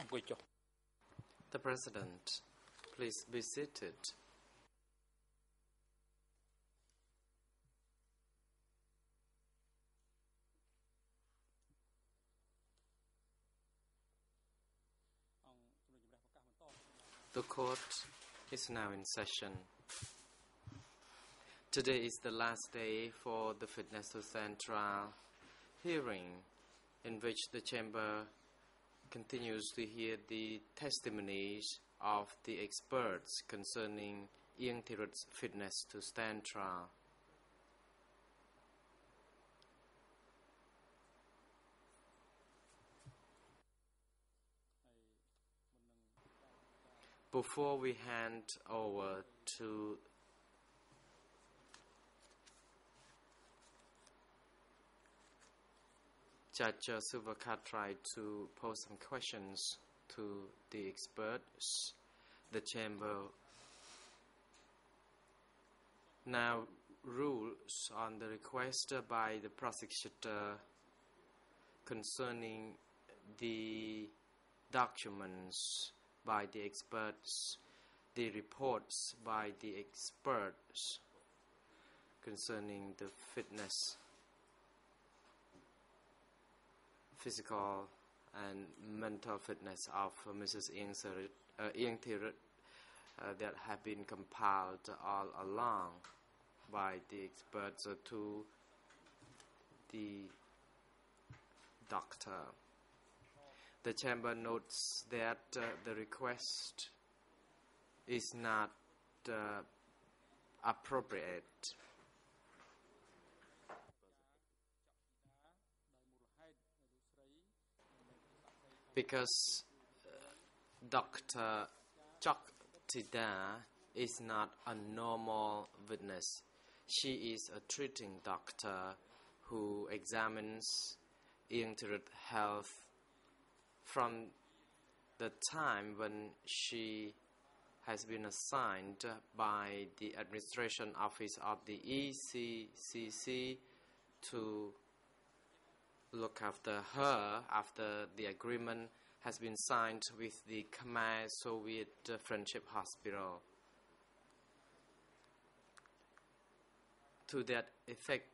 The President, please be seated. The court is now in session. Today is the last day for the fitness to stand trial hearing, in which the chamber continues to hear the testimonies of the experts concerning Ieng Thirith's fitness to stand trial. Before we hand over to Judge Suvakat tried to pose some questions to the experts. The chamber now rules on the request by the prosecutor concerning the documents by the experts, the reports by the experts concerning the fitness, physical and mental fitness of Mrs. Ieng Thirith that have been compiled all along by the experts to the doctor. The chamber notes that the request is not appropriate because Dr. Chok Tida is not a normal witness. She is a treating doctor who examines Ieng Thirith's health from the time when she has been assigned by the administration office of the ECCC to look after her after the agreement has been signed with the Khmer Soviet Friendship Hospital. To that effect,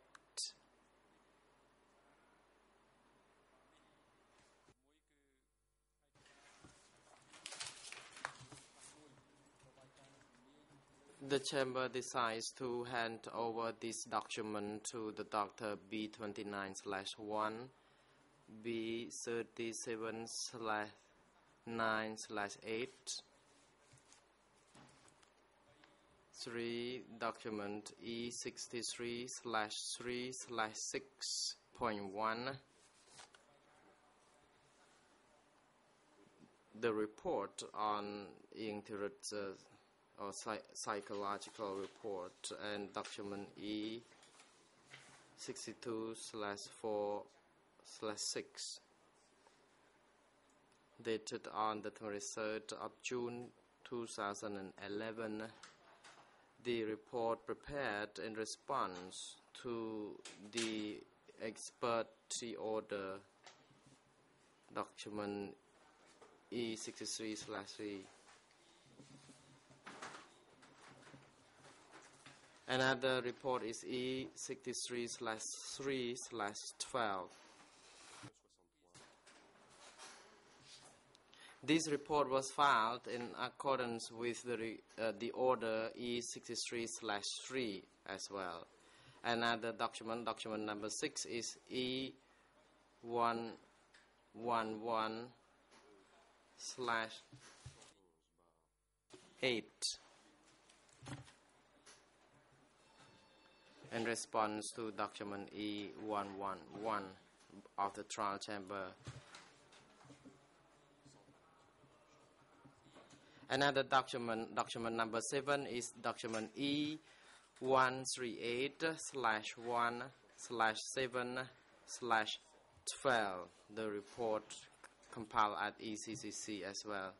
the chamber decides to hand over this document to the Dr. B29/1, B37/9/8, 3, document E63/3/6.1, the report on Ieng Thirith's or psychological report, and document E62/4/6 dated on the 23rd of June 2011. The report prepared in response to the expertise order, document E63/3. Another report is E63/3/12. This report was filed in accordance with the order E63/3 as well. Another document number 6, is E111/8. In response to document E111 of the trial chamber. Another document number 7, is document E138/1/7/12, the report compiled at ECCC as well.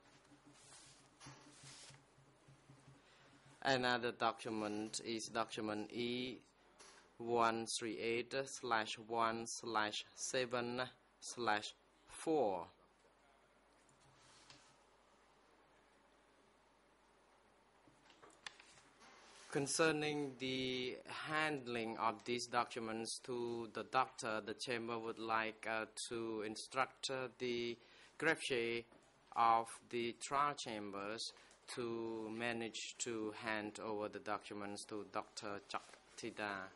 Another document is document E138/1/7/4, Concerning the handling of these documents to the doctor, the chamber would like to instruct the greffier of the trial chambers to manage to hand over the documents to Dr. Chaktida.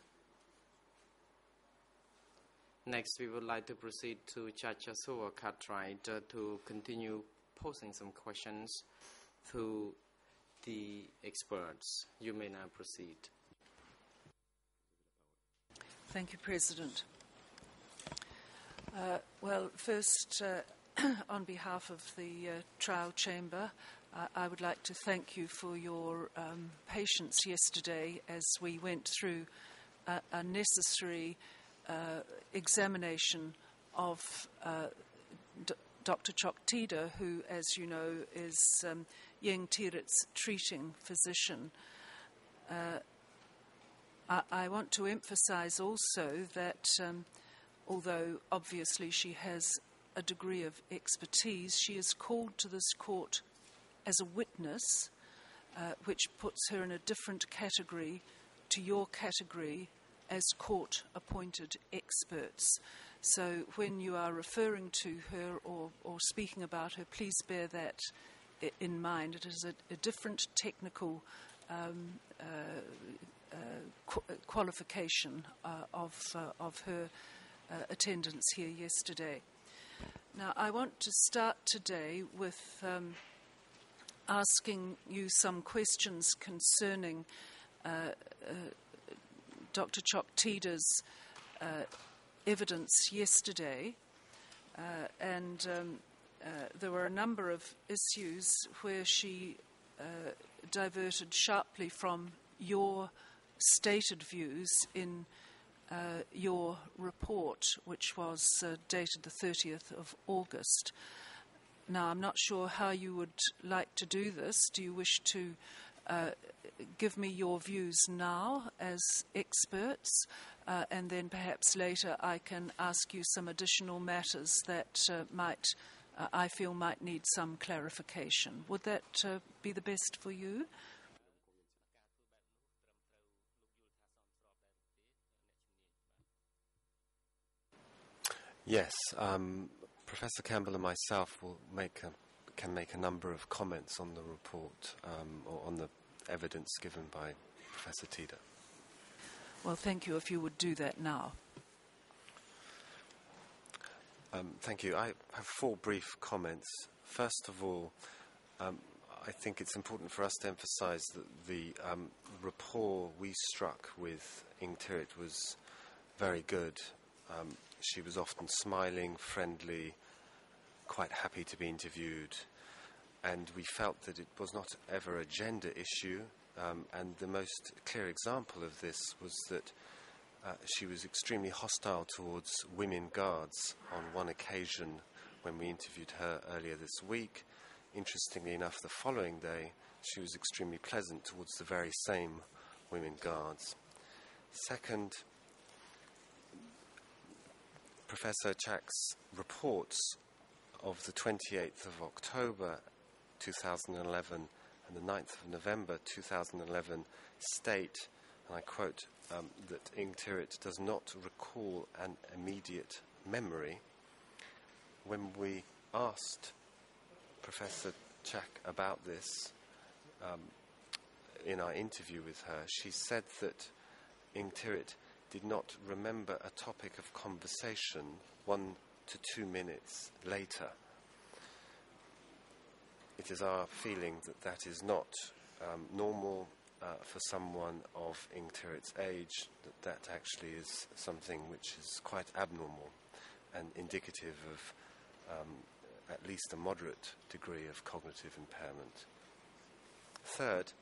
Next, we would like to proceed to Chachasua Cartwright to continue posing some questions to the experts. You may now proceed. Thank you, President. Well, first, on behalf of the trial chamber, I would like to thank you for your patience yesterday as we went through a necessary examination of Dr. Chaktida, who, as you know, is Ieng Thirith's treating physician. I want to emphasize also that although obviously she has a degree of expertise, she is called to this court as a witness, which puts her in a different category to your category as court-appointed experts. So when you are referring to her or speaking about her, please bear that in mind. It is a different technical qualification of her attendance here yesterday. Now, I want to start today with asking you some questions concerning Dr. Chaktida's evidence yesterday, and there were a number of issues where she diverted sharply from your stated views in your report, which was dated the 30th of August. Now, I'm not sure how you would like to do this. Do you wish to give me your views now as experts, and then perhaps later I can ask you some additional matters that I feel might need some clarification? Would that be the best for you? Yes, Professor Campbell and myself will can make a number of comments on the report or on the evidence given by Professor Tida. Well, thank you if you would do that now. Thank you. I have 4 brief comments. First of all, I think it's important for us to emphasize that the rapport we struck with Ieng Thirith was very good. She was often smiling, friendly, quite happy to be interviewed, and we felt that it was not ever a gender issue, and the most clear example of this was that she was extremely hostile towards women guards on one occasion when we interviewed her earlier this week. Interestingly enough, the following day, she was extremely pleasant towards the very same women guards. Second, Professor Chak's reports of the 28th of October 2011 and the 9th of November 2011 state, and I quote, that Ieng Thirith does not recall an immediate memory. When we asked Professor Chak about this in our interview with her, she said that Ieng Thirith did not remember a topic of conversation 1 to 2 minutes later. It is our feeling that that is not normal for someone of Ieng Thirith's age, that actually is something which is quite abnormal and indicative of at least a moderate degree of cognitive impairment. Third,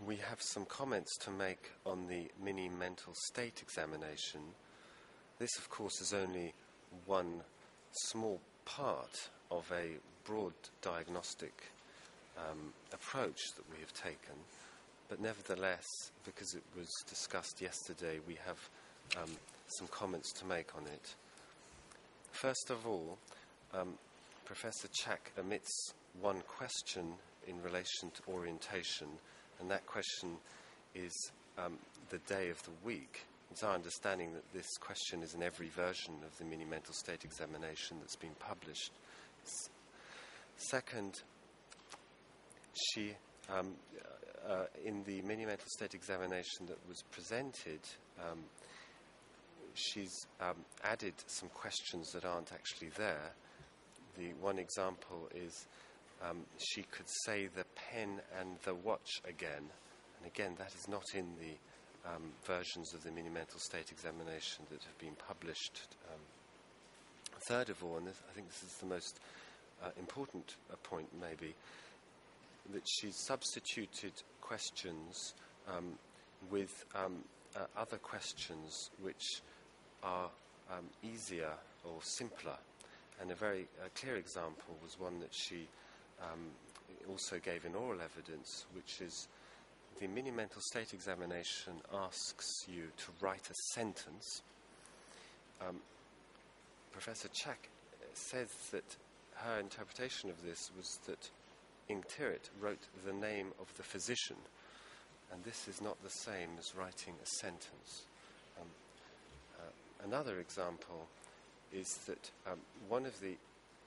we have some comments to make on the mini mental state examination. This, of course, is only one small part of a broad diagnostic approach that we have taken, but nevertheless, because it was discussed yesterday, we have some comments to make on it. First of all, Professor Chak omits one question in relation to orientation, and that question is the day of the week. It's our understanding that this question is in every version of the mini mental state examination that's been published. Second, she, in the mini mental state examination that was presented, she's added some questions that aren't actually there. The one example is she could say the pen and the watch again. And again, that is not in the versions of the mini mental state examination that have been published. Third of all, and I think this is the most important point maybe, that she substituted questions with other questions which are easier or simpler. And a very clear example was one that she also gave in oral evidence, which is the mini mental state examination asks you to write a sentence. Professor Chak says that her interpretation of this was that Ieng Thirith wrote the name of the physician, and this is not the same as writing a sentence. Another example is that one of the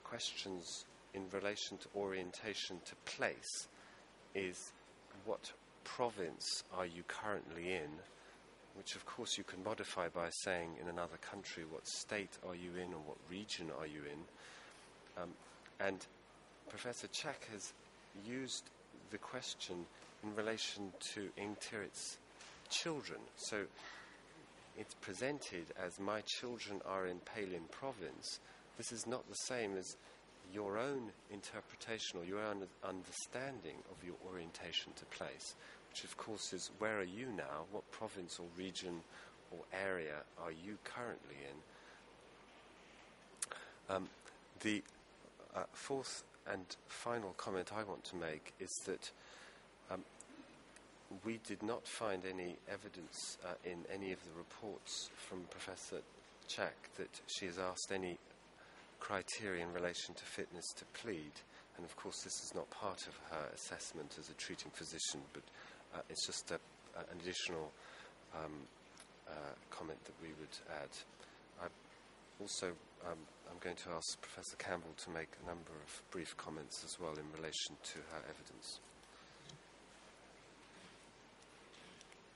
questions in relation to orientation to place is what province are you currently in, which of course you can modify by saying in another country what state are you in or what region are you in. And Professor Chak has used the question in relation to Ieng Thirith's children. So it's presented as my children are in Palin province. This is not the same as your own interpretation or your own understanding of your orientation to place, which of course is where are you now, what province or region or area are you currently in. The fourth and final comment I want to make is that we did not find any evidence in any of the reports from Professor Chak that she has asked any criteria in relation to fitness to plead, and of course this is not part of her assessment as a treating physician, but it's just an additional comment that we would add. I'm going to ask Professor Campbell to make a number of brief comments as well in relation to her evidence.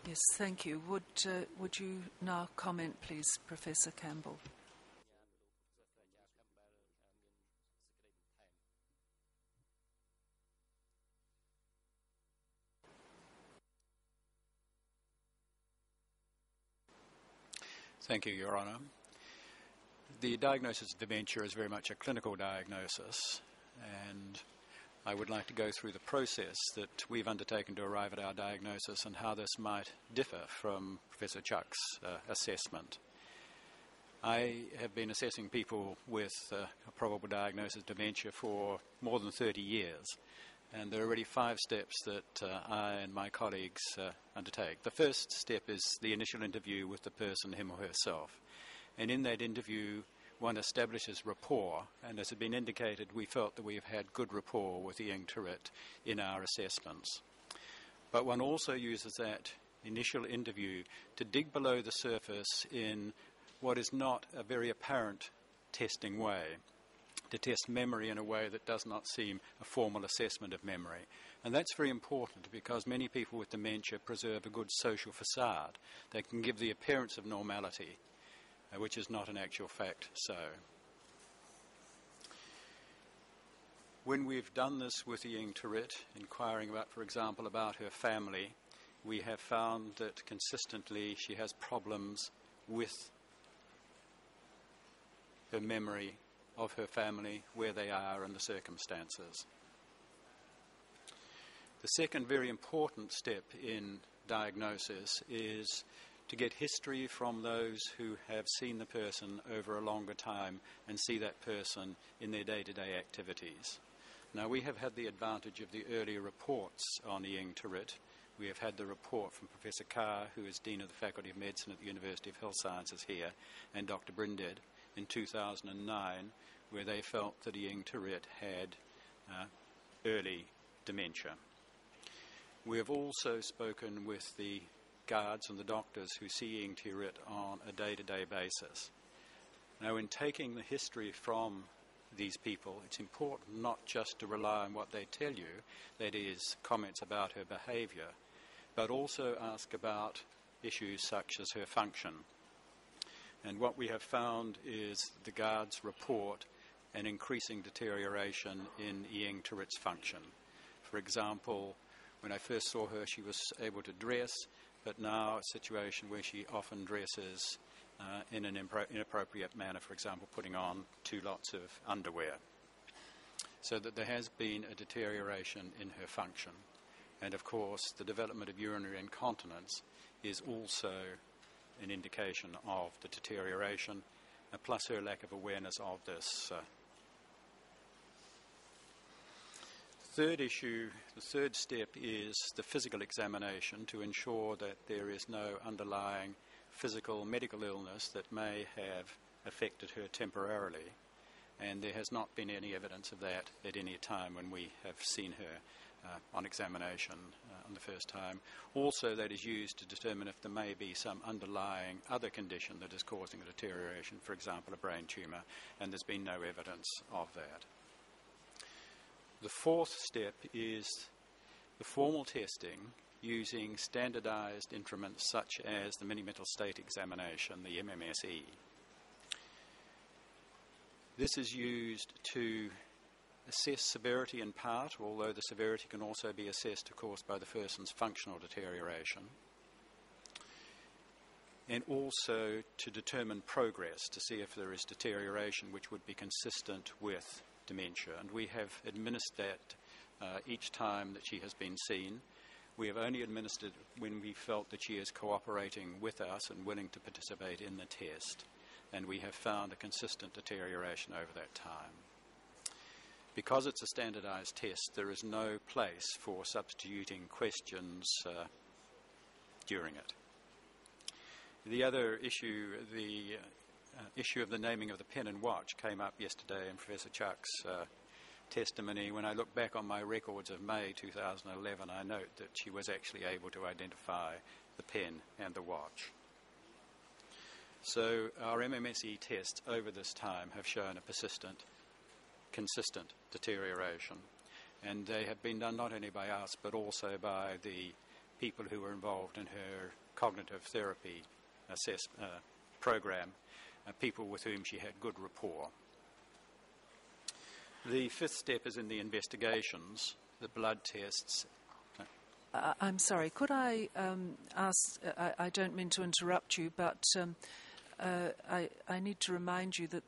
Yes, thank you. Would you now comment, please, Professor Campbell? Thank you, Your Honour. The diagnosis of dementia is very much a clinical diagnosis, and I would like to go through the process that we've undertaken to arrive at our diagnosis and how this might differ from Professor Chak's assessment. I have been assessing people with a probable diagnosis of dementia for more than 30 years, and there are already 5 steps that I and my colleagues undertake. The first step is the initial interview with the person, him or herself. And in that interview, one establishes rapport, and as has been indicated, we felt that we have had good rapport with Ieng Thirith in our assessments. But one also uses that initial interview to dig below the surface in what is not a very apparent testing way, to test memory in a way that does not seem a formal assessment of memory. And that's very important because many people with dementia preserve a good social facade. They can give the appearance of normality, which is not in actual fact so. When we've done this with Ieng Thirith, inquiring about, for example, about her family, we have found that consistently she has problems with her memory of her family, where they are and the circumstances. The second very important step in diagnosis is to get history from those who have seen the person over a longer time and see that person in their day-to-day activities. Now, we have had the advantage of the earlier reports on Ieng Thirith. We have had the report from Professor Carr, who is Dean of the Faculty of Medicine at the University of Health Sciences here, and Dr. Brinded in 2009, where they felt that Ieng Thirith had early dementia. We have also spoken with the guards and the doctors who see Ieng Thirith on a day-to-day basis. Now, in taking the history from these people, it's important not just to rely on what they tell you, that is, comments about her behaviour, but also ask about issues such as her function. And what we have found is the guards report an increasing deterioration in Ieng Thirith's function. For example, when I first saw her, she was able to dress, but now a situation where she often dresses in an inappropriate manner, for example, putting on 2 lots of underwear. So that there has been a deterioration in her function. And of course, the development of urinary incontinence is also an indication of the deterioration, plus her lack of awareness of this. Third issue, the third step is the physical examination to ensure that there is no underlying physical medical illness that may have affected her temporarily. And there has not been any evidence of that at any time when we have seen her on examination on the first time. Also, that is used to determine if there may be some underlying other condition that is causing a deterioration, for example, a brain tumour, and there's been no evidence of that. The fourth step is the formal testing using standardised instruments such as the mini-mental state examination, the MMSE. This is used to assess severity in part, although the severity can also be assessed, of course, by the person's functional deterioration, and also to determine progress, to see if there is deterioration which would be consistent with dementia. And we have administered that each time that she has been seen. We have only administered when we felt that she is cooperating with us and willing to participate in the test. And we have found a consistent deterioration over that time. Because it's a standardised test, there is no place for substituting questions during it. The other issue, the issue of the naming of the pen and watch, came up yesterday in Professor Chuck's testimony. When I look back on my records of May 2011, I note that she was actually able to identify the pen and the watch. So our MMSE tests over this time have shown a persistent, consistent deterioration. And they have been done not only by us, but also by the people who were involved in her cognitive therapy program, people with whom she had good rapport. The fifth step is in the investigations, the blood tests. I'm sorry, could I ask, I don't mean to interrupt you, but I need to remind you that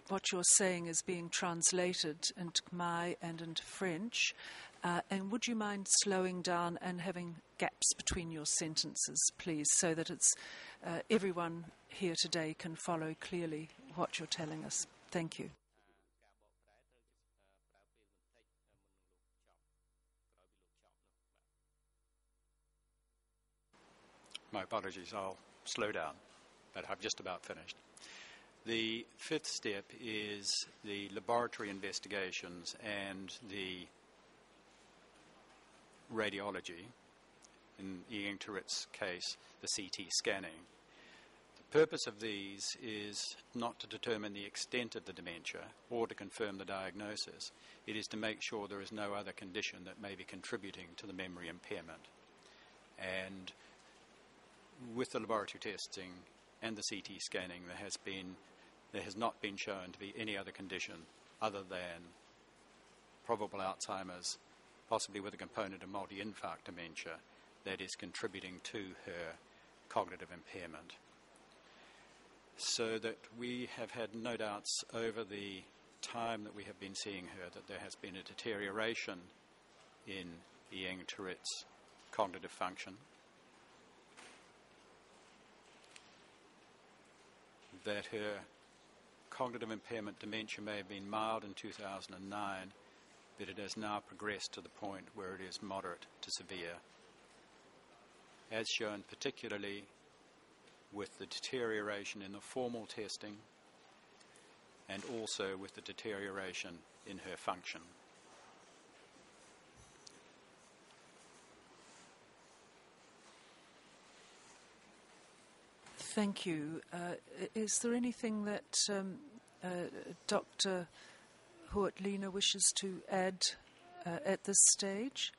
what you're saying is being translated into Khmer and into French. And would you mind slowing down and having gaps between your sentences, please, so that it's everyone here today can follow clearly what you're telling us. Thank you. My apologies, I'll slow down, but I've just about finished. The fifth step is the laboratory investigations and the radiology. In Ieng Thirith's case, the CT scanning. The purpose of these is not to determine the extent of the dementia or to confirm the diagnosis. It is to make sure there is no other condition that may be contributing to the memory impairment. And with the laboratory testing and the CT scanning, there has not been shown to be any other condition other than probable Alzheimer's, possibly with a component of multi-infarct dementia, that is contributing to her cognitive impairment. So that we have had no doubts over the time that we have been seeing her that there has been a deterioration in Ieng Thirith's cognitive function, that her cognitive impairment dementia may have been mild in 2009, but it has now progressed to the point where it is moderate to severe, as shown particularly with the deterioration in the formal testing and also with the deterioration in her function. Thank you. Is there anything that Dr. Huatlina wishes to add at this stage?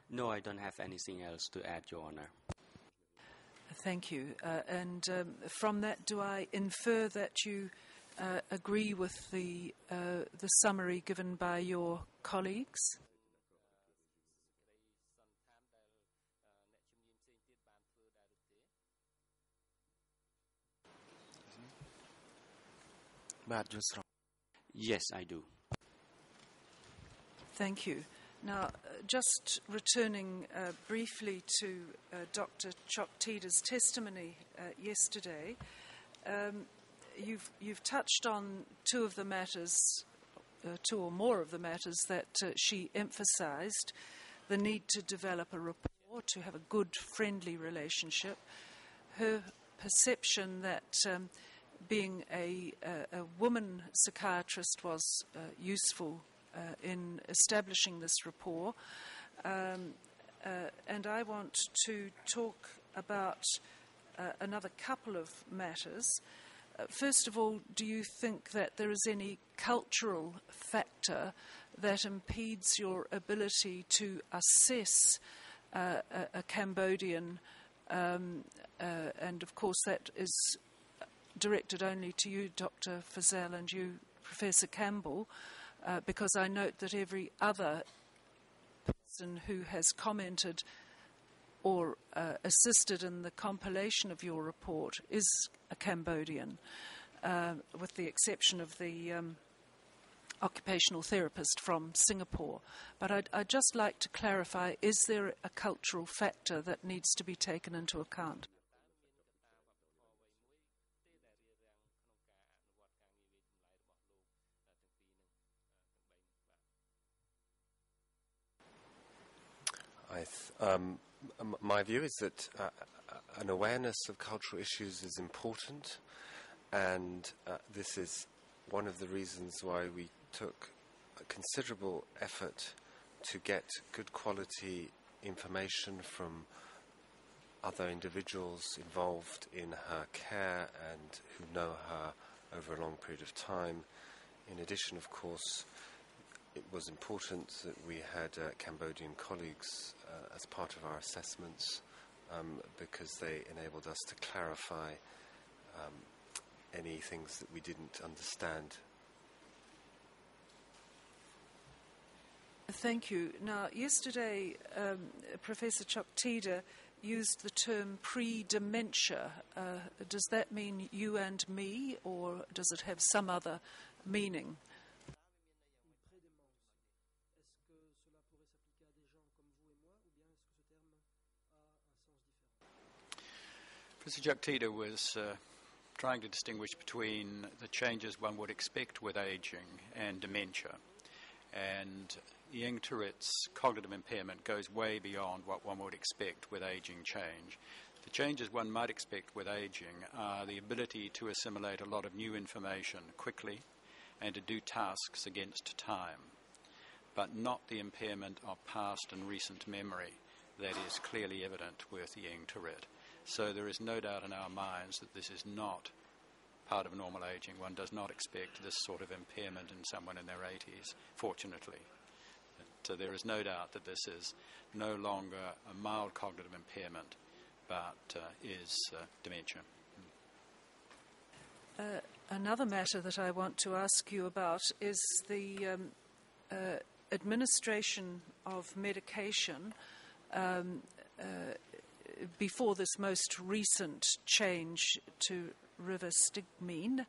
No, I don't have anything else to add, Your Honor. Thank you. And from that, do I infer that you agree with the summary given by your colleagues? Yes, I do. Thank you. Now, just returning briefly to Dr. Choktida's testimony yesterday, you've touched on two or more of the matters that she emphasised: the need to develop a rapport, to have a good, friendly relationship, her perception that being a woman psychiatrist was useful in establishing this rapport. And I want to talk about another couple of matters. First of all, do you think that there is any cultural factor that impedes your ability to assess a Cambodian, and of course that is directed only to you, Dr. Fazell, and you, Professor Campbell, because I note that every other person who has commented or assisted in the compilation of your report is a Cambodian, with the exception of the occupational therapist from Singapore. But I'd just like to clarify, is there a cultural factor that needs to be taken into account? My view is that an awareness of cultural issues is important, and this is one of the reasons why we took a considerable effort to get good quality information from other individuals involved in her care and who know her over a long period of time. In addition, of course, it was important that we had Cambodian colleagues as part of our assessments because they enabled us to clarify any things that we didn't understand. Thank you. Now, yesterday, Professor Choktida used the term pre-dementia. Does that mean you and me, or does it have some other meaning? Professor Choktida was trying to distinguish between the changes one would expect with aging and dementia. And Ieng Thirith's cognitive impairment goes way beyond what one would expect with aging change. The changes one might expect with aging are the ability to assimilate a lot of new information quickly and to do tasks against time, but not the impairment of past and recent memory that is clearly evident with Ieng Thirith. So there is no doubt in our minds that this is not part of normal aging. One does not expect this sort of impairment in someone in their 80s, fortunately. So there is no doubt that this is no longer a mild cognitive impairment, but is dementia. Another matter that I want to ask you about is the administration of medication before this most recent change to rivastigmine.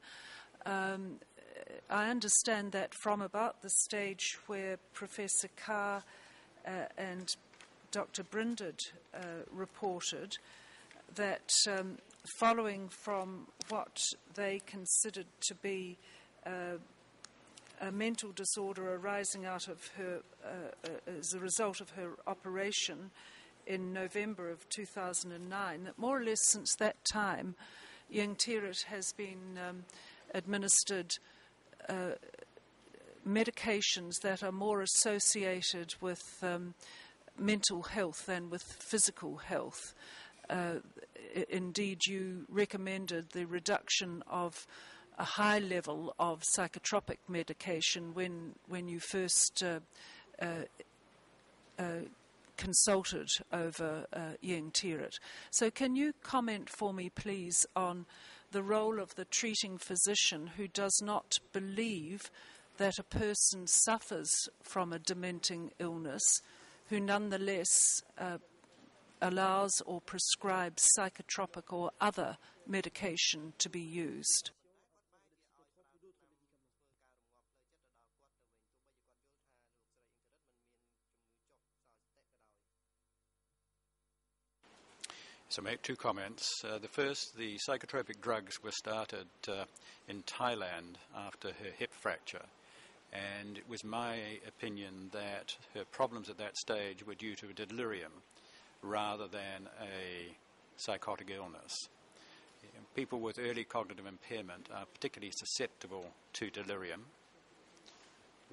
I understand that from about the stage where Professor Carr and Dr. Brinded reported that following from what they considered to be a mental disorder arising out of her, as a result of her operation in November of 2009, that more or less since that time, Ieng Thirith has been administered medications that are more associated with mental health than with physical health. Indeed, you recommended the reduction of a high level of psychotropic medication when you first consulted over Ieng Thirith. So can you comment for me, please, on the role of the treating physician who does not believe that a person suffers from a dementing illness, who nonetheless allows or prescribes psychotropic or other medication to be used? So I'll make two comments. The first, the psychotropic drugs were started in Thailand after her hip fracture. And it was my opinion that her problems at that stage were due to a delirium rather than a psychotic illness. People with early cognitive impairment are particularly susceptible to delirium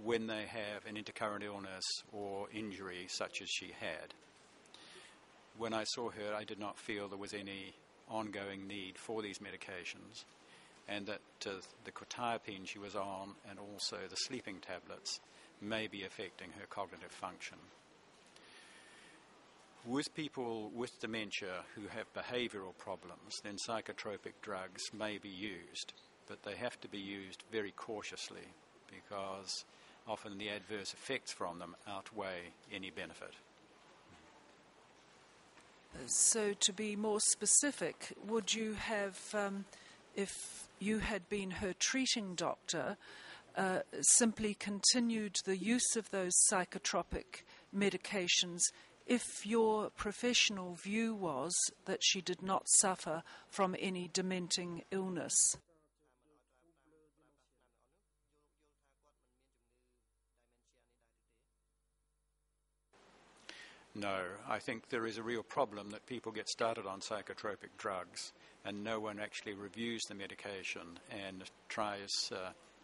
when they have an intercurrent illness or injury such as she had. When I saw her, I did not feel there was any ongoing need for these medications, and that the quetiapine she was on and also the sleeping tablets may be affecting her cognitive function. With people with dementia who have behavioural problems, then psychotropic drugs may be used, but they have to be used very cautiously because often the adverse effects from them outweigh any benefit. So to be more specific, would you have, if you had been her treating doctor, simply continued the use of those psychotropic medications if your professional view was that she did not suffer from any dementing illness? No, I think there is a real problem that people get started on psychotropic drugs and no one actually reviews the medication and tries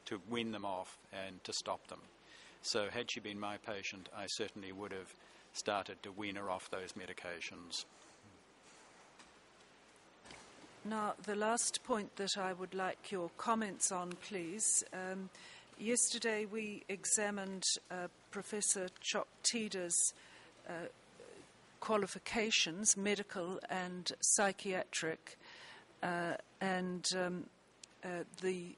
to wean them off and to stop them. So had she been my patient, I certainly would have started to wean her off those medications. Now, the last point that I would like your comments on, please. Yesterday we examined Professor Choktida's qualifications, medical and psychiatric, and the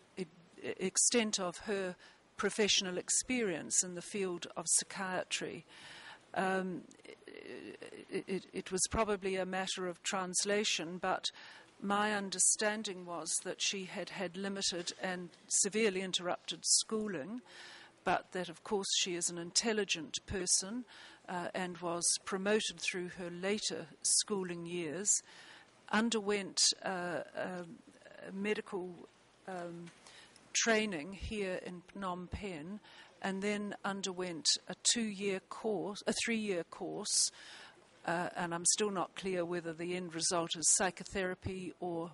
extent of her professional experience in the field of psychiatry. It was probably a matter of translation, but my understanding was that she had had limited and severely interrupted schooling, but that, of course, she is an intelligent person and was promoted through her later schooling years, underwent medical training here in Phnom Penh, and then underwent a 3-year course, and I'm still not clear whether the end result is psychotherapy or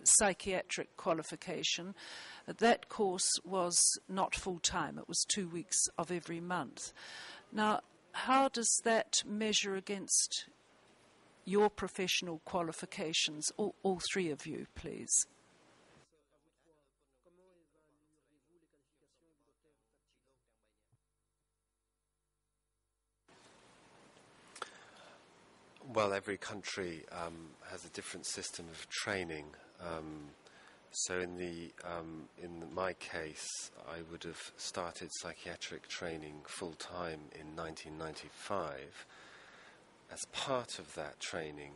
psychiatric qualification. That course was not full-time. It was 2 weeks of every month. Now, how does that measure against your professional qualifications, all three of you, please? Well, every country has a different system of training. So in my case, I would have started psychiatric training full-time in 1995. As part of that training,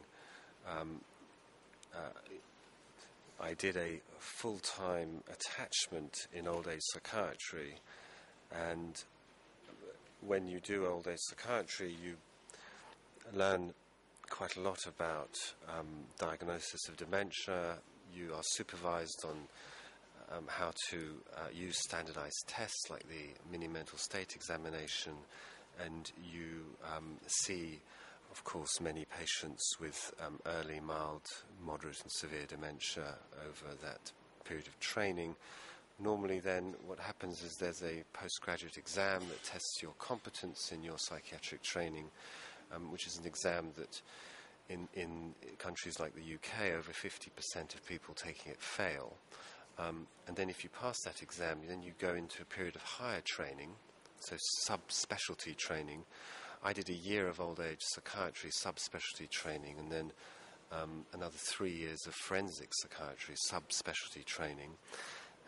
I did a full-time attachment in old-age psychiatry, and when you do old-age psychiatry, you learn quite a lot about diagnosis of dementia. You are supervised on how to use standardized tests like the mini mental state examination, and you see, of course, many patients with early, mild, moderate and severe dementia over that period of training. normally then what happens is there's a postgraduate exam that tests your competence in your psychiatric training, which is an exam that in countries like the UK, over 50% of people taking it fail. And then if you pass that exam, then you go into a period of higher training, so subspecialty training. I did a year of old age psychiatry subspecialty training, and then another 3 years of forensic psychiatry subspecialty training.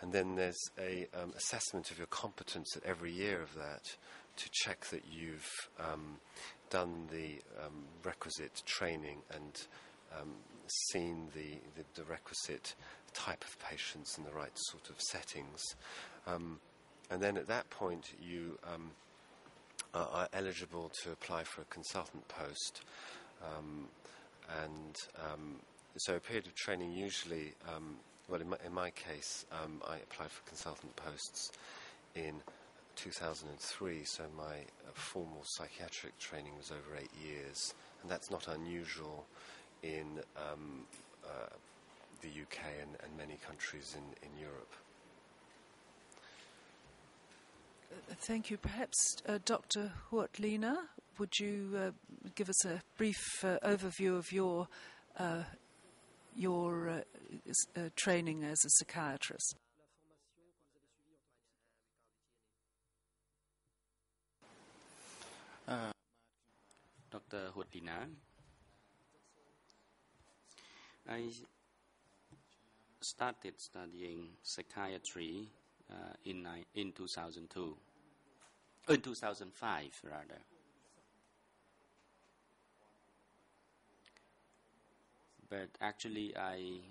And then there's a assessment of your competence at every year of that to check that you've done the requisite training and seen the requisite type of patients in the right sort of settings. And then at that point you are eligible to apply for a consultant post. So a period of training usually, in my case, I applied for consultant posts in 2003, so my formal psychiatric training was over 8 years, and that's not unusual in the UK and many countries in Europe. Thank you. Perhaps Dr. Huot-Lina, would you give us a brief overview of your training as a psychiatrist? Dr. Huot-Lina, I started studying psychiatry in 2002. In 2005, rather. But actually, I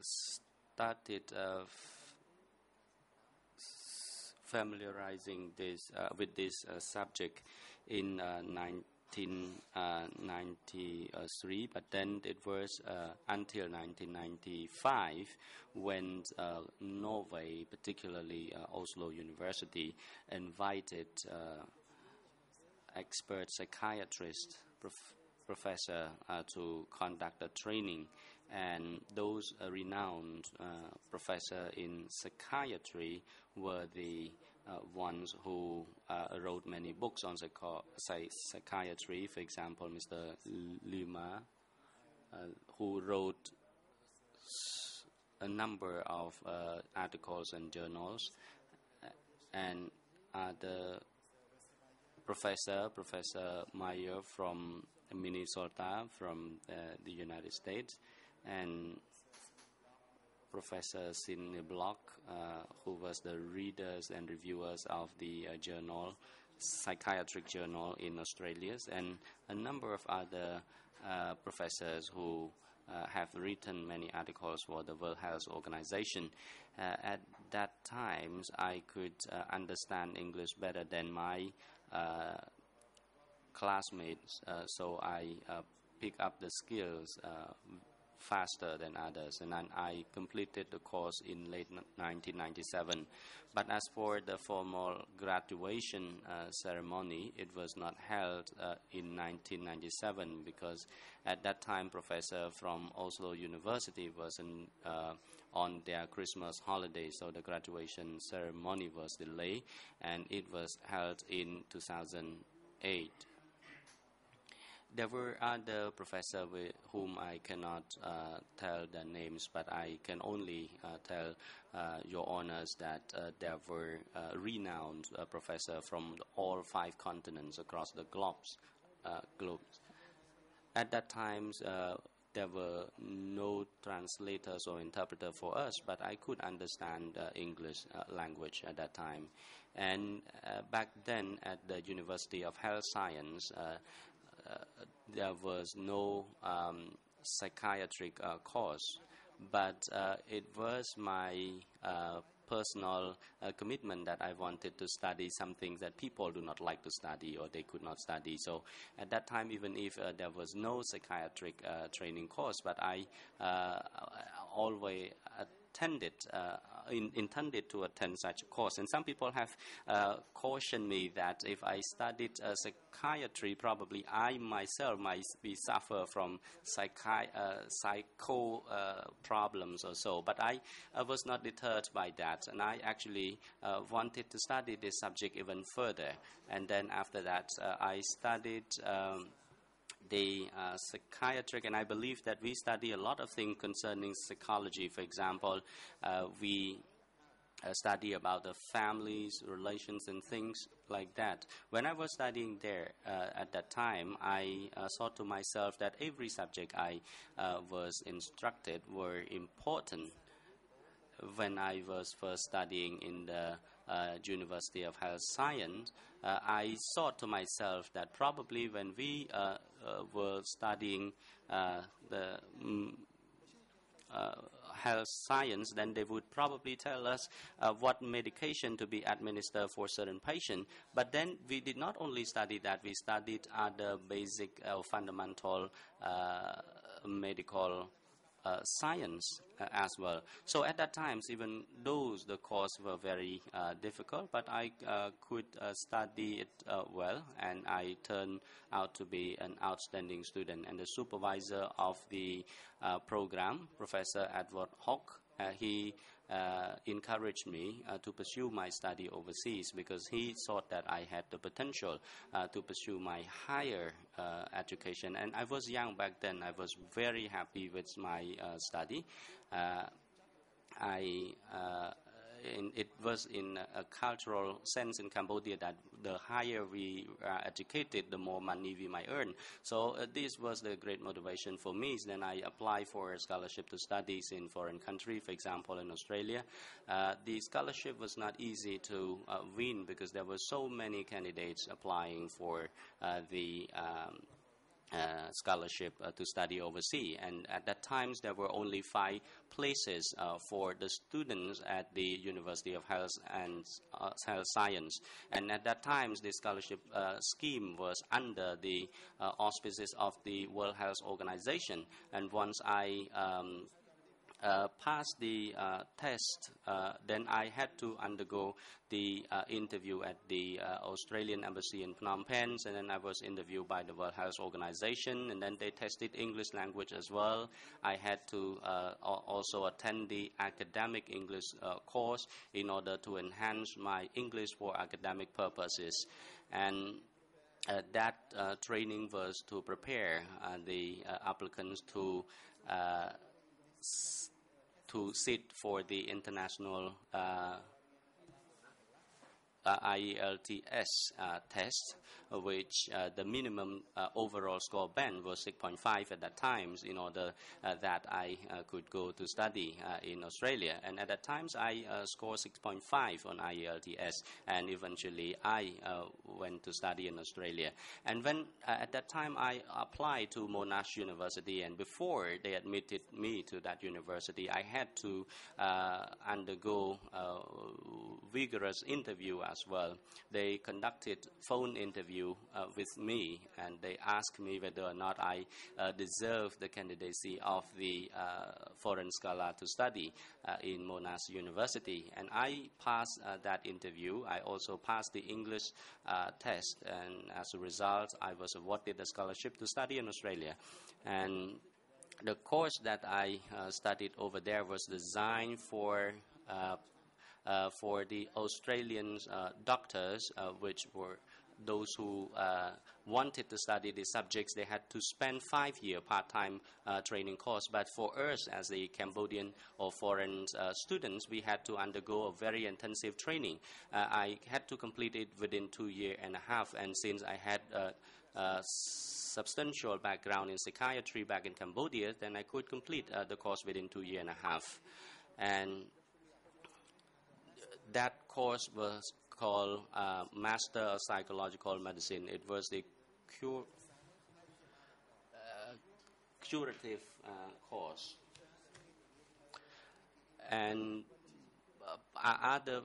started familiarizing with this subject in 1993, but then it was until 1995 when Norway, particularly Oslo University, invited expert psychiatrist professor to conduct a training, and those renowned professors in psychiatry were the ones who wrote many books on psychiatry. For example, Mr. Luma, who wrote a number of articles and journals, and the Professor Meyer from Minnesota, from the United States, and Professor Sidney Block, who was the readers and reviewers of the journal, psychiatric journal in Australia, and a number of other professors who have written many articles for the World Health Organization. At that time, I could understand English better than my classmates, so I picked up the skills faster than others, and then I completed the course in late 1997. But as for the formal graduation ceremony, it was not held in 1997 because at that time professor from Oslo University was on their Christmas holiday, so the graduation ceremony was delayed, and it was held in 2008. There were other professors with whom I cannot tell their names, but I can only tell Your Honours that there were renowned professors from all 5 continents across the globes. At that time, there were no translators or interpreters for us, but I could understand English language at that time. And back then at the University of Health Science, there was no psychiatric course, but it was my personal commitment that I wanted to study something that people do not like to study or they could not study. So at that time, even if there was no psychiatric training course, but I always intended to attend such a course. And some people have cautioned me that if I studied psychiatry, probably I myself might be suffer from psycho problems or so. But I was not deterred by that, and I actually wanted to study this subject even further. And then after that, I studied the psychiatric, and I believe that we study a lot of things concerning psychology. For example, we study about the families, relations, and things like that. When I was studying there at that time, I thought to myself that every subject I was instructed were important. When I was first studying in the University of Health Science, I thought to myself that probably when we were studying the health science, then they would probably tell us what medication to be administered for certain patient. But then we did not only study that, we studied other basic fundamental medical science as well. So at that time, even though the course were very difficult, but I could study it well, and I turned out to be an outstanding student. And the supervisor of the program, Professor Edward Hawke, he encouraged me to pursue my study overseas, because he thought that I had the potential to pursue my higher education. And I was young back then. I was very happy with my study. It was in a cultural sense in Cambodia that the higher we are educated, the more money we might earn. So this was the great motivation for me. Then I applied for a scholarship to studies in foreign country, for example, in Australia. The scholarship was not easy to win, because there were so many candidates applying for the scholarship to study overseas, and at that time there were only 5 places for the students at the University of Health and Health Science. And at that time the scholarship scheme was under the auspices of the World Health Organization. And once I passed the test, then I had to undergo the interview at the Australian Embassy in Phnom Penh, and then I was interviewed by the World Health Organization, and then they tested English language as well. I had to also attend the academic English course in order to enhance my English for academic purposes. And that training was to prepare the applicants to sit for the international IELTS test, which the minimum overall score band was 6.5 at that time, in order that I could go to study in Australia. And at that time I scored 6.5 on IELTS, and eventually I went to study in Australia. And when at that time I applied to Monash University, and before they admitted me to that university, I had to undergo vigorous interview as well. They conducted phone interview with me, and they asked me whether or not I deserve the candidacy of the foreign scholar to study in Monash University. And I passed that interview. I also passed the English test, and as a result I was awarded a scholarship to study in Australia. And the course that I studied over there was designed for the Australian doctors, which were those who wanted to study the subjects. They had to spend 5-year part-time training course. But for us, as the Cambodian or foreign students, we had to undergo a very intensive training. I had to complete it within 2.5 years, and since I had substantial background in psychiatry back in Cambodia, then I could complete the course within 2.5 years. And that course was called Master of Psychological Medicine. It was the curative course. And other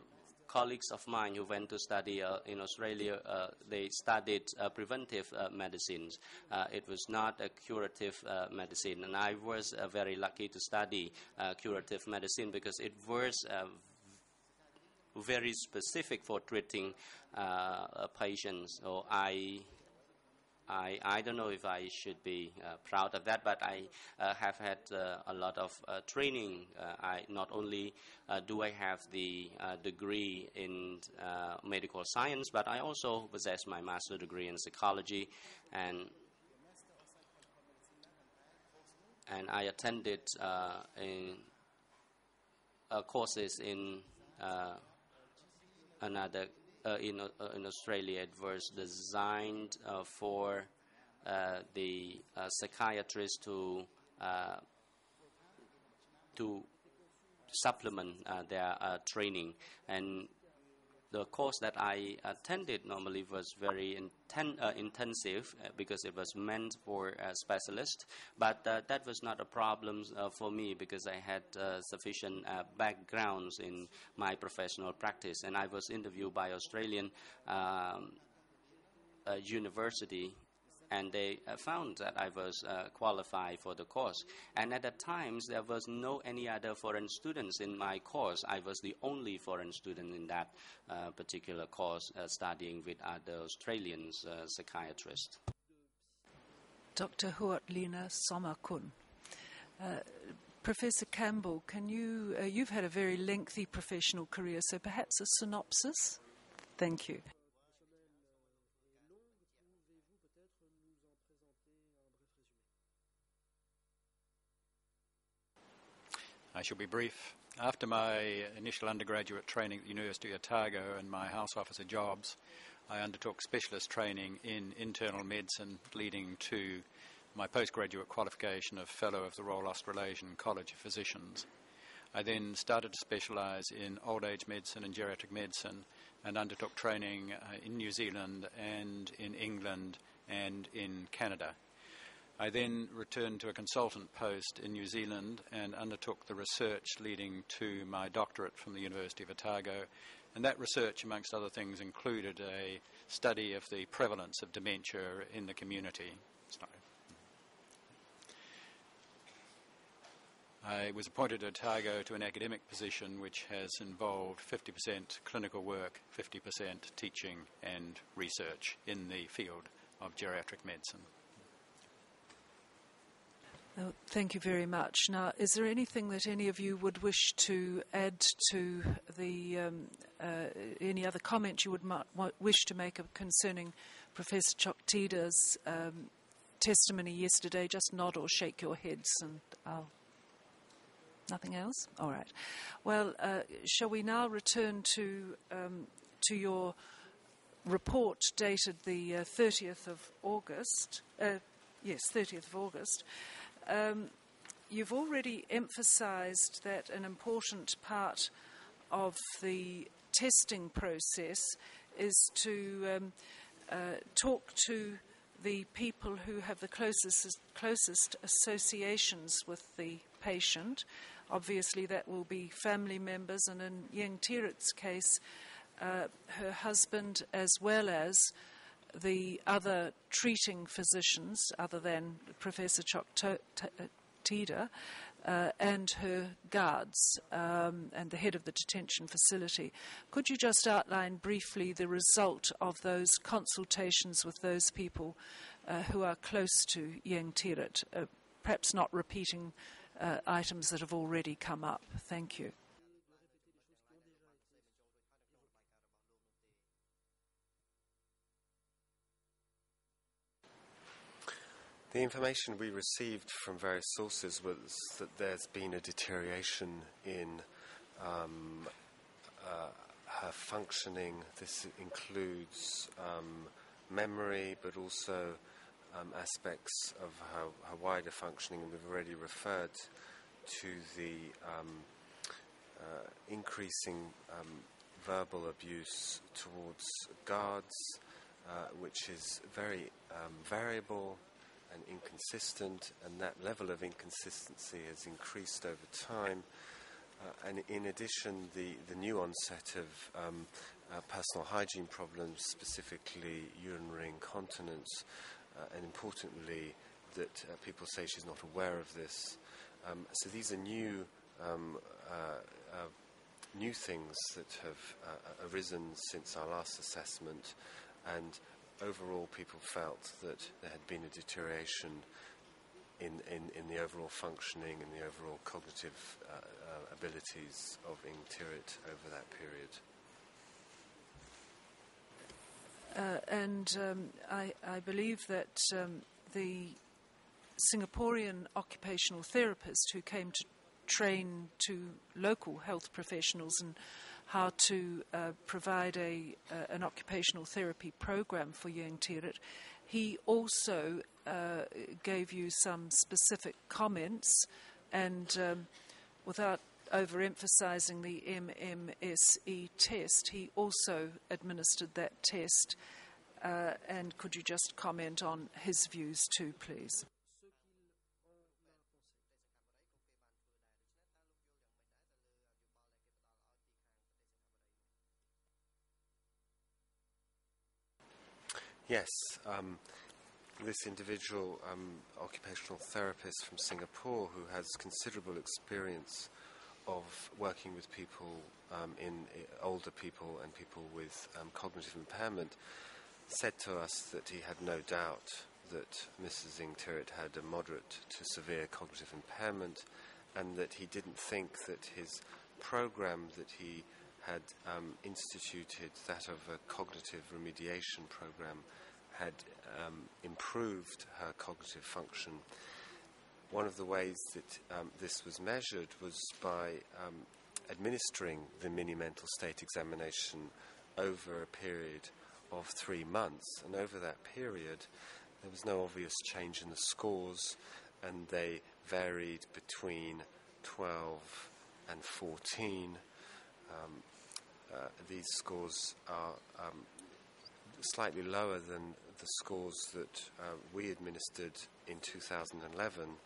colleagues of mine who went to study in Australia, they studied preventive medicines. It was not a curative medicine, and I was very lucky to study curative medicine because it was very specific for treating patients. So I don't know if I should be proud of that, but I have had a lot of training. Not only do I have the degree in medical science, but I also possess my master's degree in psychology, and I attended courses in another. In Australia, it was designed for the psychiatrists to supplement their training, and the course that I attended normally was very intensive because it was meant for specialists, but that was not a problem for me because I had sufficient backgrounds in my professional practice, and I was interviewed by Australian university, and they found that I was qualified for the course. And at the times, there was no any other foreign students in my course. I was the only foreign student in that particular course, studying with other Australian psychiatrists. Dr. Huatlina Somakun. Professor Campbell, can you've had a very lengthy professional career, so perhaps a synopsis? Thank you. I shall be brief. After my initial undergraduate training at the University of Otago and my house officer jobs, I undertook specialist training in internal medicine, leading to my postgraduate qualification of Fellow of the Royal Australasian College of Physicians. I then started to specialise in old age medicine and geriatric medicine, and undertook training in New Zealand and in England and in Canada. I then returned to a consultant post in New Zealand and undertook the research leading to my doctorate from the University of Otago. And that research, amongst other things, included a study of the prevalence of dementia in the community. I was appointed at Otago to an academic position which has involved 50% clinical work, 50% teaching and research in the field of geriatric medicine. Thank you very much. Now, is there anything that any of you would wish to add to the any other comment you would wish to make concerning Professor Choktida's testimony yesterday? Just nod or shake your heads, and I'll. Nothing else? All right. Well, shall we now return to your report dated the 30th of August? Yes, 30th of August. You've already emphasised that an important part of the testing process is to talk to the people who have the closest associations with the patient. Obviously, that will be family members, and in Ieng Thirith's case, her husband, as well as the other treating physicians, other than Professor Choktida, and her guards, and the head of the detention facility. Could you just outline briefly the result of those consultations with those people who are close to Ieng Thirith, perhaps not repeating items that have already come up? Thank you. The information we received from various sources was that there's been a deterioration in her functioning. This includes memory, but also aspects of her wider functioning. And we've already referred to the increasing verbal abuse towards guards, which is very variable and inconsistent, and that level of inconsistency has increased over time. And in addition, the new onset of personal hygiene problems, specifically urinary incontinence, and importantly, that people say she's not aware of this. So these are new things that have arisen since our last assessment, and overall people felt that there had been a deterioration in the overall functioning and the overall cognitive abilities of Ieng Thirith over that period. I believe that the Singaporean occupational therapist who came to train to local health professionals and how to provide an occupational therapy program for Ieng Thirith, he also gave you some specific comments, and without overemphasizing the MMSE test, he also administered that test. And could you just comment on his views too, please? Yes, this individual occupational therapist from Singapore, who has considerable experience of working with people, older people and people with cognitive impairment, said to us that he had no doubt that Mrs. Ieng Thirith had a moderate to severe cognitive impairment, and that he didn't think that his program that he had instituted, that of a cognitive remediation program, had improved her cognitive function. One of the ways that this was measured was by administering the mini-mental state examination over a period of 3 months. And over that period, there was no obvious change in the scores, and they varied between 12 and 14. These scores are slightly lower than the scores that we administered in 2011.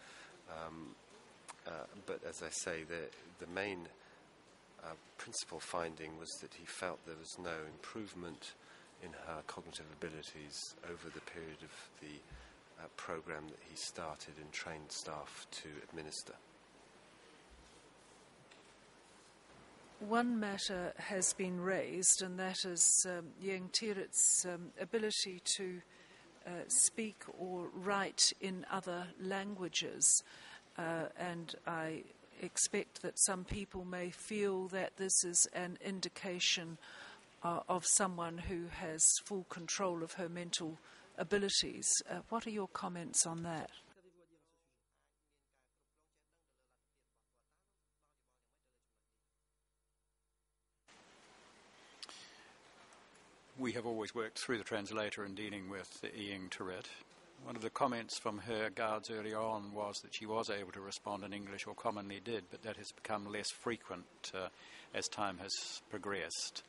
But as I say, the main principal finding was that he felt there was no improvement in her cognitive abilities over the period of the program that he started and trained staff to administer. One matter has been raised, and that is Ieng Thirith's ability to speak or write in other languages. And I expect that some people may feel that this is an indication of someone who has full control of her mental abilities. What are your comments on that? We have always worked through the translator in dealing with Ieng Thirith. One of the comments from her guards early on was that she was able to respond in English, or commonly did, but that has become less frequent as time has progressed.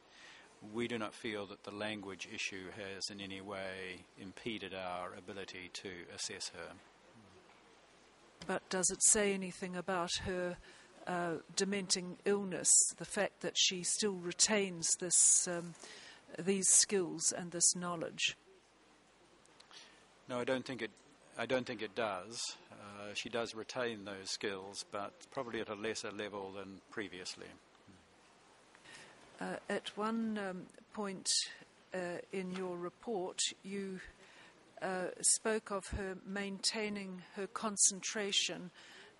We do not feel that the language issue has in any way impeded our ability to assess her. But does it say anything about her dementing illness, the fact that she still retains these skills and this knowledge? No, I don't think it does. She does retain those skills, but probably at a lesser level than previously. At one point in your report, you spoke of her maintaining her concentration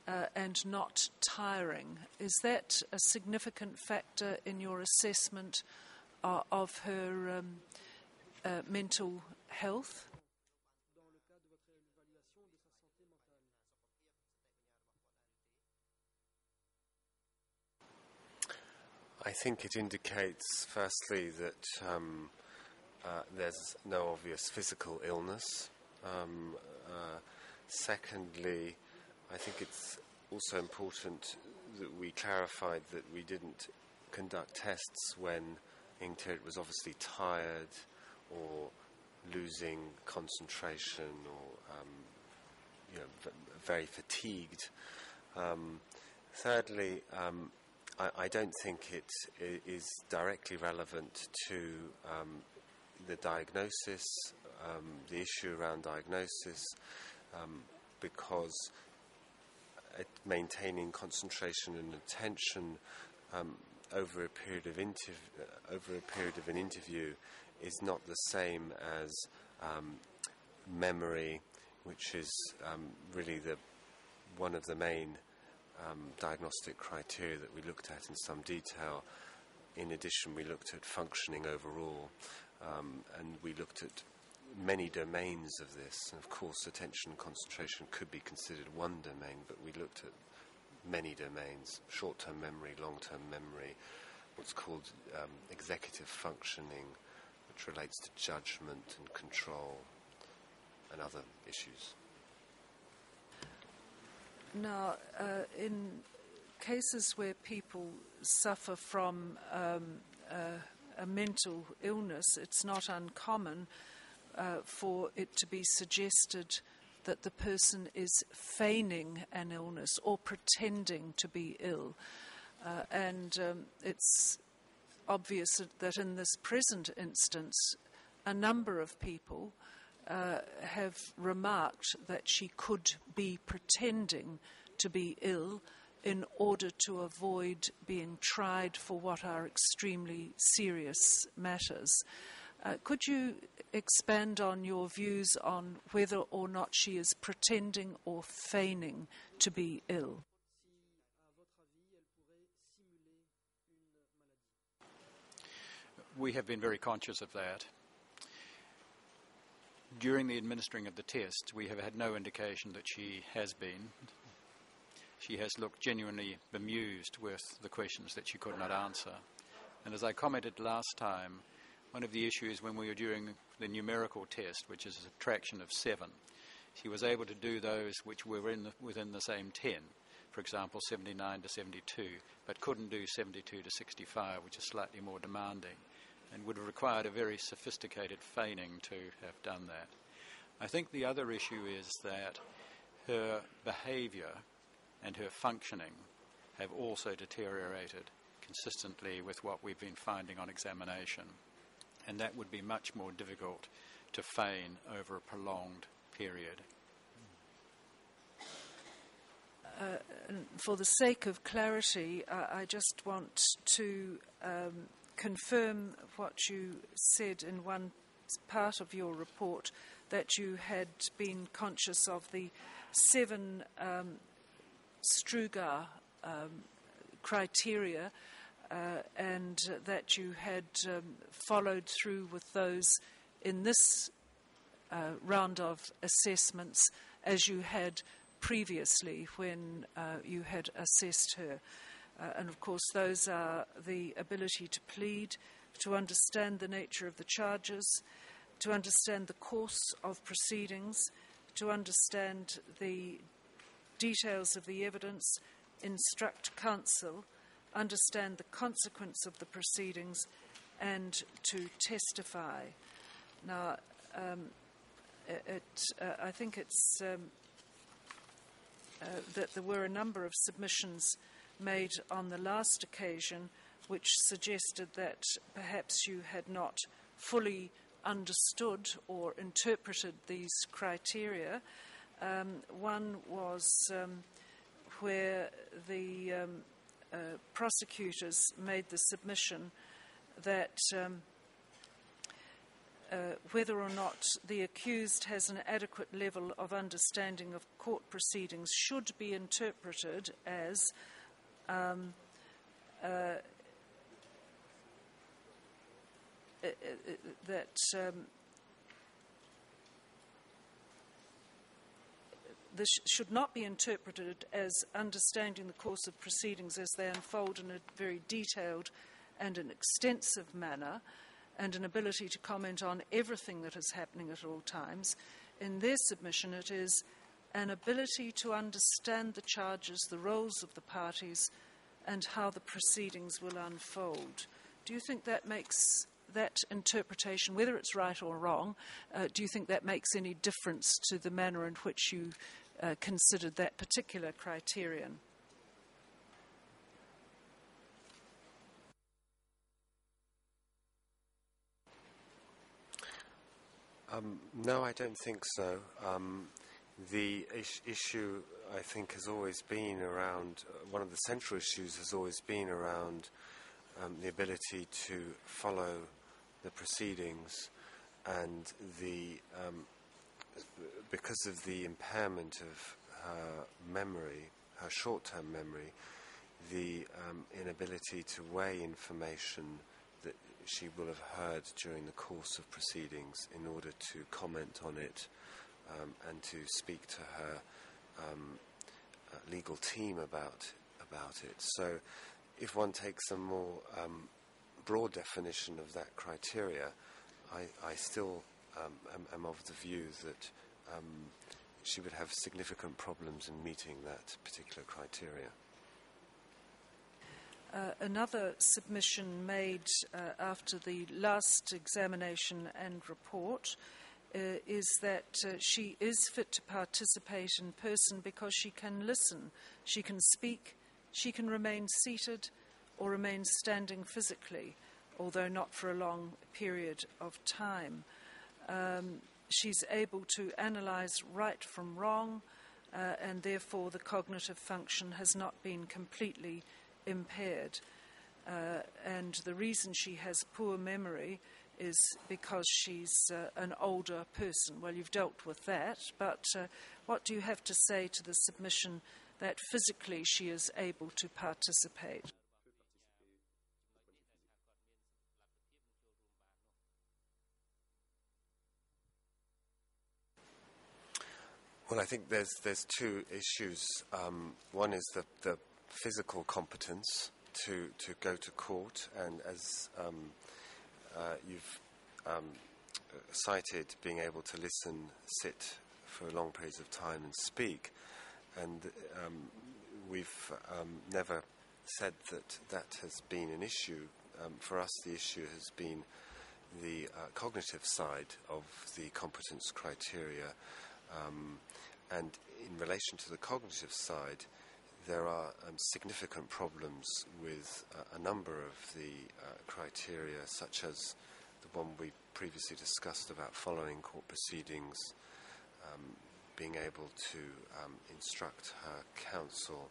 and not tiring. Is that a significant factor in your assessment of her mental health? I think it indicates, firstly, that there's no obvious physical illness. Secondly, I think it's also important that we clarified that we didn't conduct tests when Ieng Thirith was obviously tired or losing concentration or very fatigued. Thirdly, I don't think it is directly relevant to the diagnosis, the issue around diagnosis, because maintaining concentration and attention over a period of an interview is not the same as memory, which is really one of the main diagnostic criteria that we looked at in some detail. In addition, we looked at functioning overall, and we looked at many domains of this. And of course, attention and concentration could be considered one domain, but we looked at many domains: short-term memory, long-term memory, what's called executive functioning, which relates to judgment and control and other issues. Now, in cases where people suffer from a mental illness, it's not uncommon for it to be suggested that the person is feigning an illness or pretending to be ill. And it's obvious that in this present instance, a number of people have remarked that she could be pretending to be ill in order to avoid being tried for what are extremely serious matters. Could you expand on your views on whether or not she is pretending or feigning to be ill? We have been very conscious of that. During the administering of the test, we have had no indication that she has been. She has looked genuinely bemused with the questions that she could not answer. And as I commented last time, one of the issues when we were doing the numerical test, which is a subtraction of 7, she was able to do those which were within the same 10, for example 79 to 72, but couldn't do 72 to 65, which is slightly more demanding, and would have required a very sophisticated feigning to have done that. I think the other issue is that her behaviour and her functioning have also deteriorated consistently with what we've been finding on examination, and that would be much more difficult to feign over a prolonged period. For the sake of clarity, I just want to confirm what you said in one part of your report, that you had been conscious of the 7 Strugar criteria and that you had followed through with those in this round of assessments as you had previously when you had assessed her. And of course those are the ability to plead, to understand the nature of the charges, to understand the course of proceedings, to understand the details of the evidence, instruct counsel, understand the consequence of the proceedings, and to testify. Now, I think it's that there were a number of submissions made on the last occasion which suggested that perhaps you had not fully understood or interpreted these criteria. One was where the prosecutors made the submission that whether or not the accused has an adequate level of understanding of court proceedings should be interpreted as this should not be interpreted as understanding the course of proceedings as they unfold in a very detailed and an extensive manner, and an ability to comment on everything that is happening at all times. In their submission, it is an ability to understand the charges, the roles of the parties, and how the proceedings will unfold. Do you think that makes that interpretation, whether it's right or wrong, do you think that makes any difference to the manner in which you considered that particular criterion? No, I don't think so. The issue, I think, has always been around, one of the central issues has always been around the ability to follow the proceedings, and because of the impairment of her memory, her short-term memory, the inability to weigh information that she will have heard during the course of proceedings in order to comment on it and to speak to her legal team about it. So if one takes a more broad definition of that criteria, I still am of the view that she would have significant problems in meeting that particular criteria. Another submission made after the last examination and report is that she is fit to participate in person because she can listen, she can speak, she can remain seated or remain standing physically, although not for a long period of time. She's able to analyse right from wrong, and therefore the cognitive function has not been completely impaired. And the reason she has poor memory is because she's an older person. Well, you've dealt with that, but what do you have to say to the submission that physically she is able to participate? Well, I think there's two issues. One is the physical competence to go to court, and as you've cited, being able to listen, sit for long periods of time and speak. And we've never said that has been an issue. For us, the issue has been the cognitive side of the competence criteria. And in relation to the cognitive side, there are significant problems with a number of the criteria, such as the one we previously discussed about following court proceedings, being able to instruct her counsel,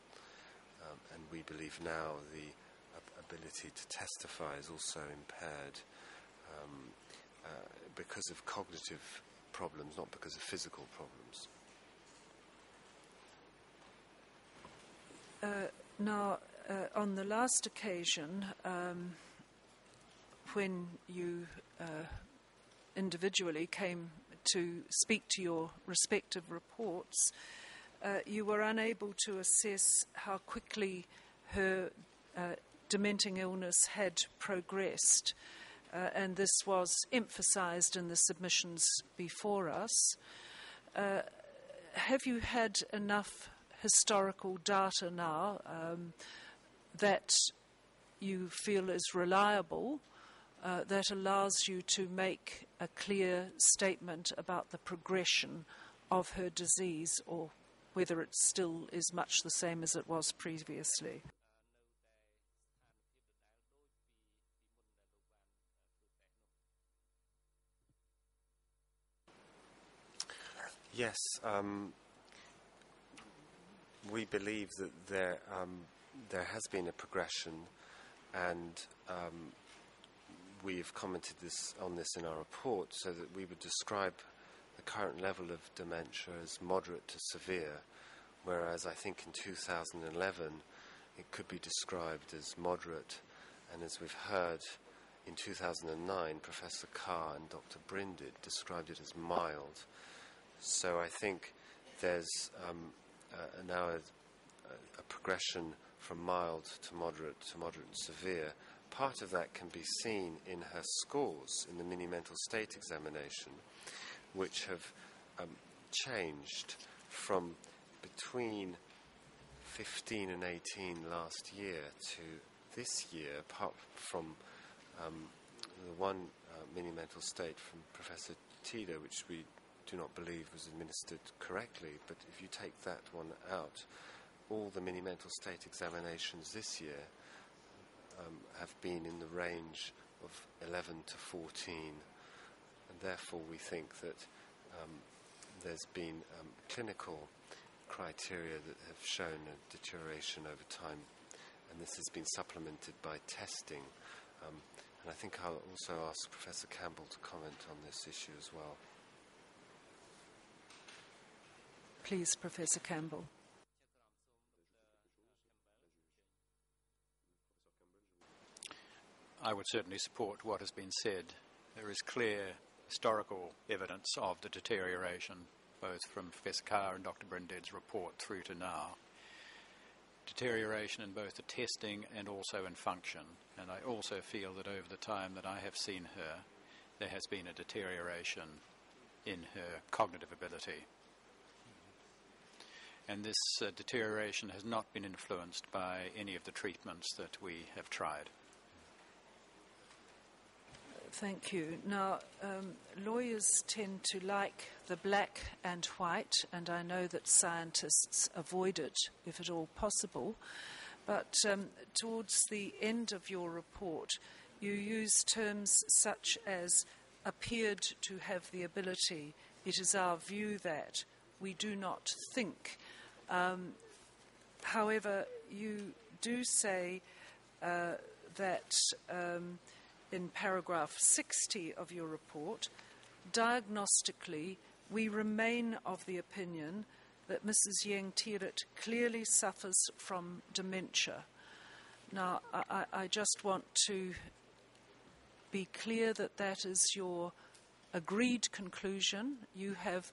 and we believe now the ability to testify is also impaired because of cognitive problems, not because of physical problems. Now, on the last occasion, when you individually came to speak to your respective reports, you were unable to assess how quickly her dementing illness had progressed, and this was emphasised in the submissions before us. Have you had enough historical data now that you feel is reliable, that allows you to make a clear statement about the progression of her disease, or whether it still is much the same as it was previously? Yes, we believe that there has been a progression, and we have commented on this in our report, so that we would describe the current level of dementia as moderate to severe, whereas I think in 2011 it could be described as moderate, and as we've heard in 2009, Professor Carr and Dr. Brinded described it as mild. So I think there's now a progression from mild to moderate and severe. Part of that can be seen in her scores in the mini mental state examination, which have changed from between 15 and 18 last year to this year, apart from the one mini mental state from Professor Tida, which we do not believe was administered correctly. But if you take that one out, all the mini mental state examinations this year have been in the range of 11 to 14, and therefore we think that there's been clinical criteria that have shown a deterioration over time, and this has been supplemented by testing. And I think I'll also ask Professor Campbell to comment on this issue as well. Please, Professor Campbell. I would certainly support what has been said. There is clear historical evidence of the deterioration, both from Professor Carr and Dr. Brinded's report through to now. Deterioration in both the testing and also in function. And I also feel that over the time that I have seen her, there has been a deterioration in her cognitive ability. And this deterioration has not been influenced by any of the treatments that we have tried. Thank you. Now, lawyers tend to like the black and white, and I know that scientists avoid it if at all possible. But towards the end of your report, you use terms such as appeared to have the ability. It is our view that we do not think. However, you do say that in paragraph 60 of your report, diagnostically, we remain of the opinion that Mrs. Ieng Thirith clearly suffers from dementia. Now, I just want to be clear that that is your agreed conclusion. You have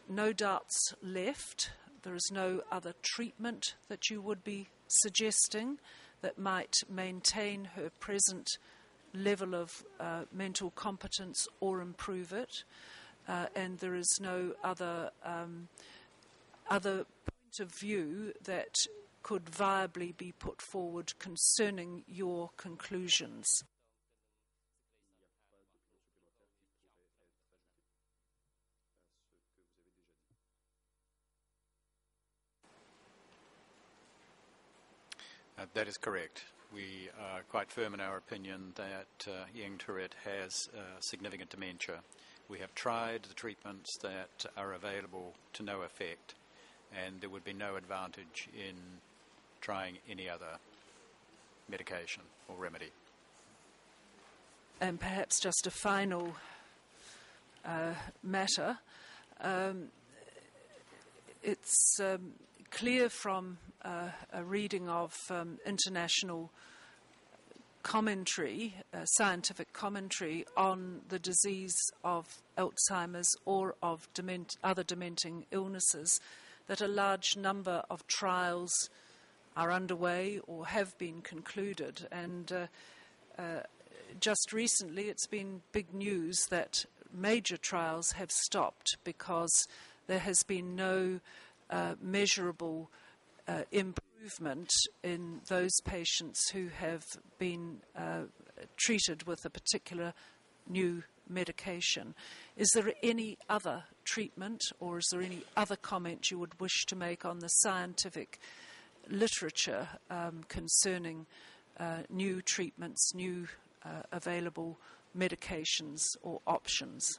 no doubts left. There is no other treatment that you would be suggesting that might maintain her present level of mental competence or improve it, and there is no other point of view that could viably be put forward concerning your conclusions. That is correct. We are quite firm in our opinion that Ieng Thirith has significant dementia. We have tried the treatments that are available to no effect, and there would be no advantage in trying any other medication or remedy. And perhaps just a final matter. It's clear from a reading of international commentary, scientific commentary on the disease of Alzheimer's or of other dementing illnesses, that a large number of trials are underway or have been concluded. And just recently it's been big news that major trials have stopped because there has been no measurable improvement in those patients who have been treated with a particular new medication. Is there any other treatment, or is there any other comment you would wish to make on the scientific literature concerning new treatments, new available medications or options?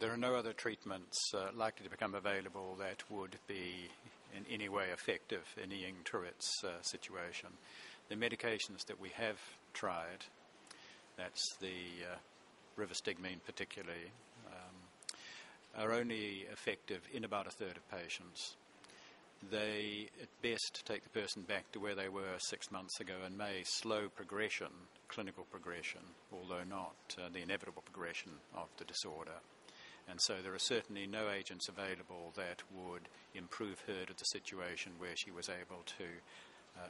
There are no other treatments likely to become available that would be in any way effective in Ieng Thirith's situation. The medications that we have tried, that's the rivastigmine particularly, are only effective in about a third of patients. They, at best, take the person back to where they were 6 months ago and may slow progression, clinical progression, although not the inevitable progression of the disorder. And so there are certainly no agents available that would improve her to the situation where she was able to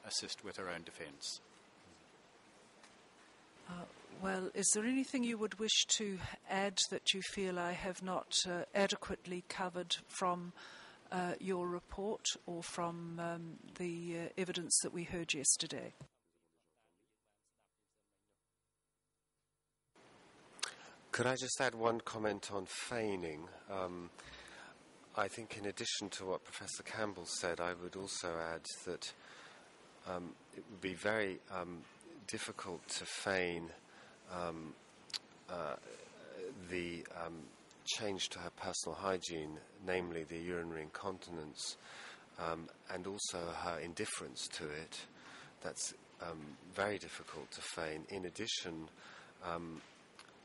assist with her own defence. Well, is there anything you would wish to add that you feel I have not adequately covered from your report or from the evidence that we heard yesterday? Could I just add one comment on feigning? I think in addition to what Professor Campbell said, I would also add that it would be very difficult to feign the change to her personal hygiene, namely the urinary incontinence, and also her indifference to it. That's very difficult to feign. In addition,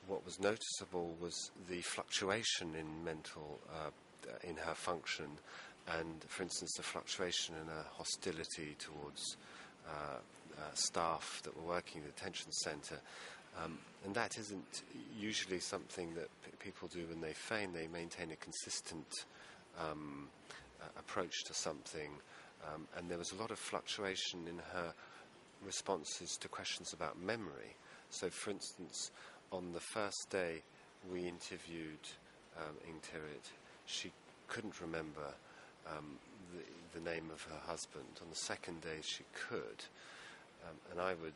what was noticeable was the fluctuation in mental, in her function, and, for instance, the fluctuation in her hostility towards staff that were working in the detention centre. And that isn't usually something that people do when they feign. They maintain a consistent approach to something. And there was a lot of fluctuation in her responses to questions about memory. So, for instance, on the first day we interviewed Ieng Thirith, she couldn't remember the name of her husband. On the second day she could. And I would,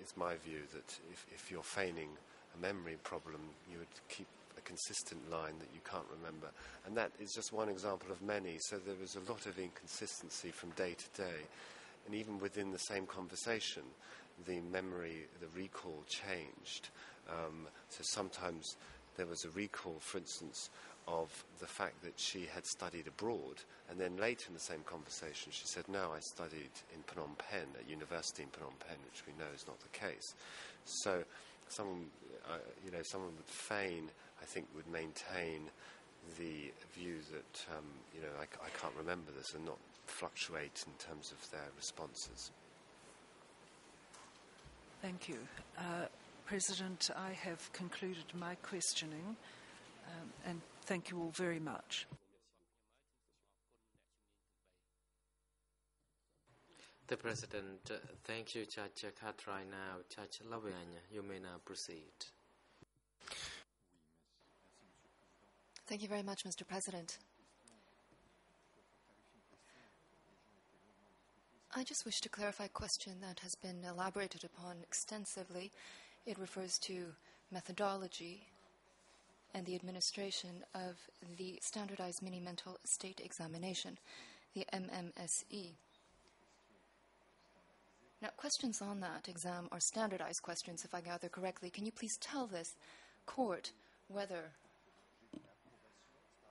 it's my view that if you're feigning a memory problem, you would keep a consistent line that you can't remember. And that is just one example of many. So there was a lot of inconsistency from day to day. And even within the same conversation, the memory, the recall changed. So sometimes there was a recall, for instance, of the fact that she had studied abroad, and then later in the same conversation she said, no, I studied in Phnom Penh, at university in Phnom Penh, which we know is not the case. So someone would feign, I think, would maintain the view that, I can't remember this, and not fluctuate in terms of their responses. Thank you. President, I have concluded my questioning, and thank you all very much. The President, thank you, Judge Cartwright. Now, Judge Lavigne, you may now proceed. Thank you very much, Mr. President. I just wish to clarify a question that has been elaborated upon extensively. It refers to methodology and the administration of the Standardized Mini-Mental State Examination, the MMSE. Now, questions on that exam are standardized questions, if I gather correctly. Can you please tell this court whether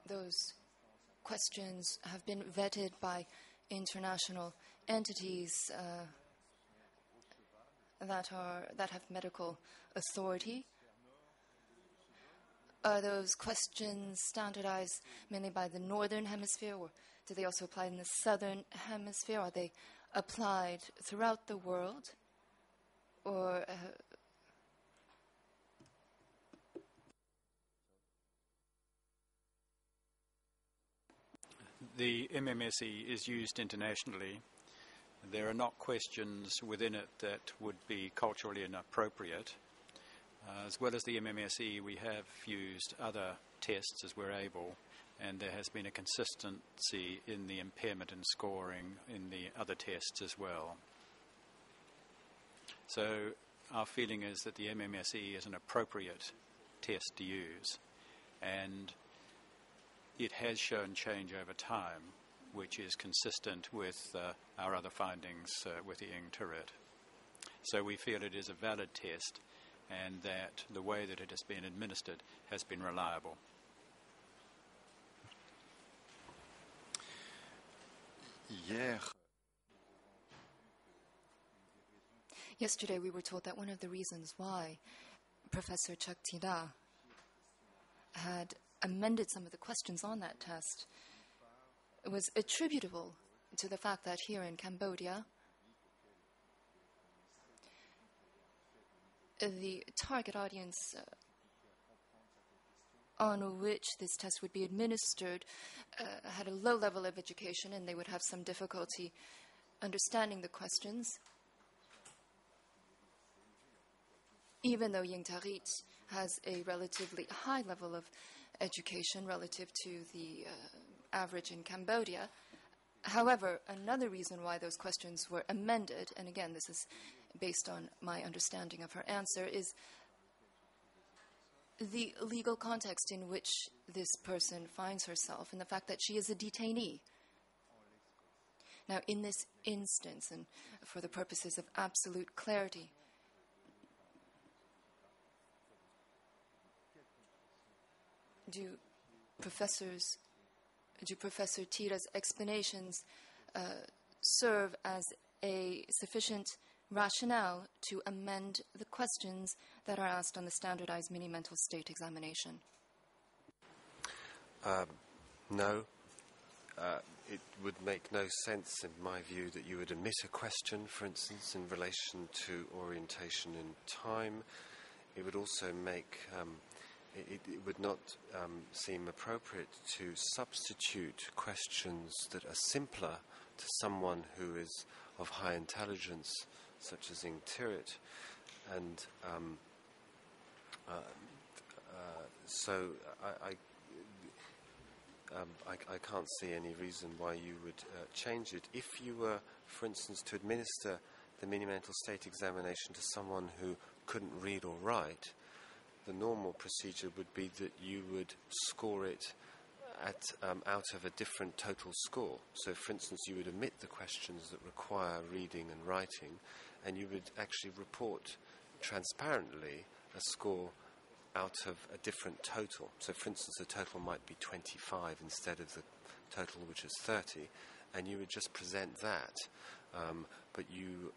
those questions have been vetted by international entities that have medical authority? Are those questions standardized mainly by the Northern Hemisphere, or do they also apply in the Southern Hemisphere? Are they applied throughout the world? Or the MMSE is used internationally. There are not questions within it that would be culturally inappropriate. As well as the MMSE, we have used other tests as we're able, and there has been a consistency in the impairment and scoring in the other tests as well. So our feeling is that the MMSE is an appropriate test to use, and it has shown change over time, which is consistent with our other findings with the Ieng Thirith. So we feel it is a valid test, and that the way that it has been administered has been reliable. Yesterday we were told that one of the reasons why Professor Chaktida had amended some of the questions on that test was attributable to the fact that here in Cambodia, the target audience on which this test would be administered had a low level of education, and they would have some difficulty understanding the questions. Even though Ieng Thirith has a relatively high level of education relative to the average in Cambodia. However, another reason why those questions were amended, and again, this is based on my understanding of her answer, is the legal context in which this person finds herself and the fact that she is a detainee. Now, in this instance, and for the purposes of absolute clarity, do Professor Thirith's explanations serve as a sufficient rationale to amend the questions that are asked on the standardized mini-mental state examination? No. It would make no sense, in my view, that you would omit a question, for instance, in relation to orientation in time. It would also make... it would not seem appropriate to substitute questions that are simpler to someone who is of high intelligence, such as Ieng Thirith, and so I can't see any reason why you would change it. If you were, for instance, to administer the mini-mental state examination to someone who couldn't read or write, the normal procedure would be that you would score it out of a different total score. So, for instance, you would omit the questions that require reading and writing, and you would actually report transparently a score out of a different total. So, for instance, the total might be 25 instead of the total, which is 30, and you would just present that. But you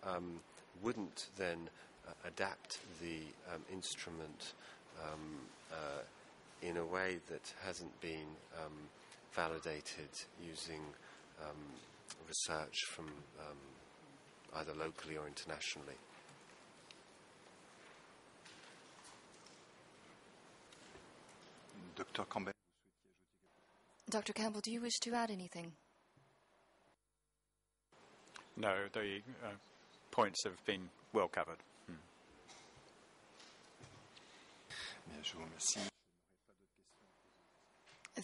wouldn't then adapt the instrument in a way that hasn't been validated using research from either locally or internationally. Dr. Campbell, do you wish to add anything? No, the points have been well covered.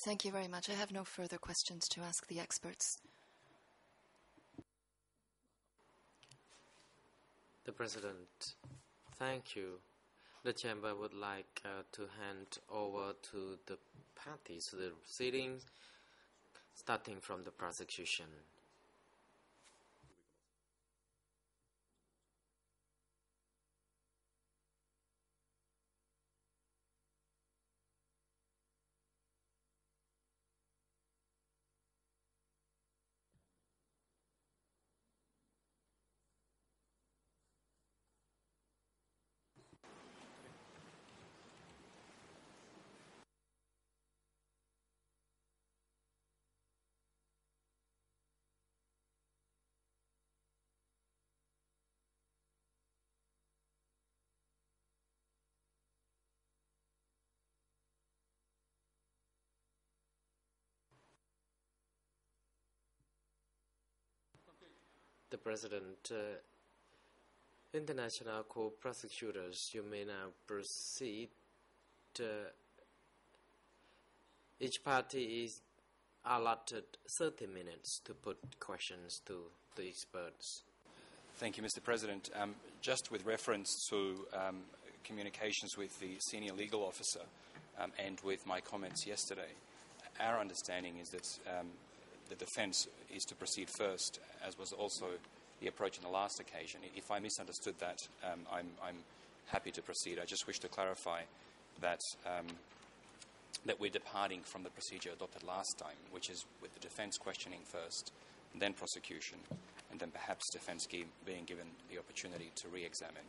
Thank you very much. I have no further questions to ask the experts. The President, thank you. The Chamber would like to hand over to the parties to the proceedings, starting from the prosecution. The President, International Co-Prosecutors, you may now proceed. Each party is allotted 30 minutes to put questions to the experts. Thank you, Mr. President. Just with reference to communications with the senior legal officer and with my comments yesterday, our understanding is that the defence is to proceed first, as was also the approach on the last occasion. If I misunderstood that, I'm happy to proceed. I just wish to clarify that that we're departing from the procedure adopted last time, which is with the defence questioning first, and then prosecution, and then perhaps defence being given the opportunity to re-examine.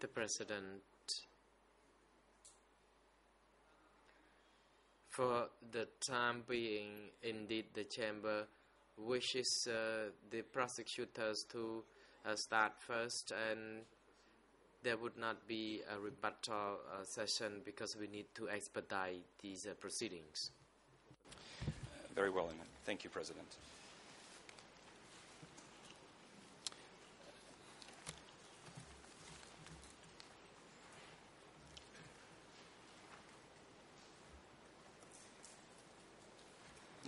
The President, for the time being, indeed the Chamber wishes the prosecutors to start first, and there would not be a rebuttal session because we need to expedite these proceedings. Very well, thank you, President.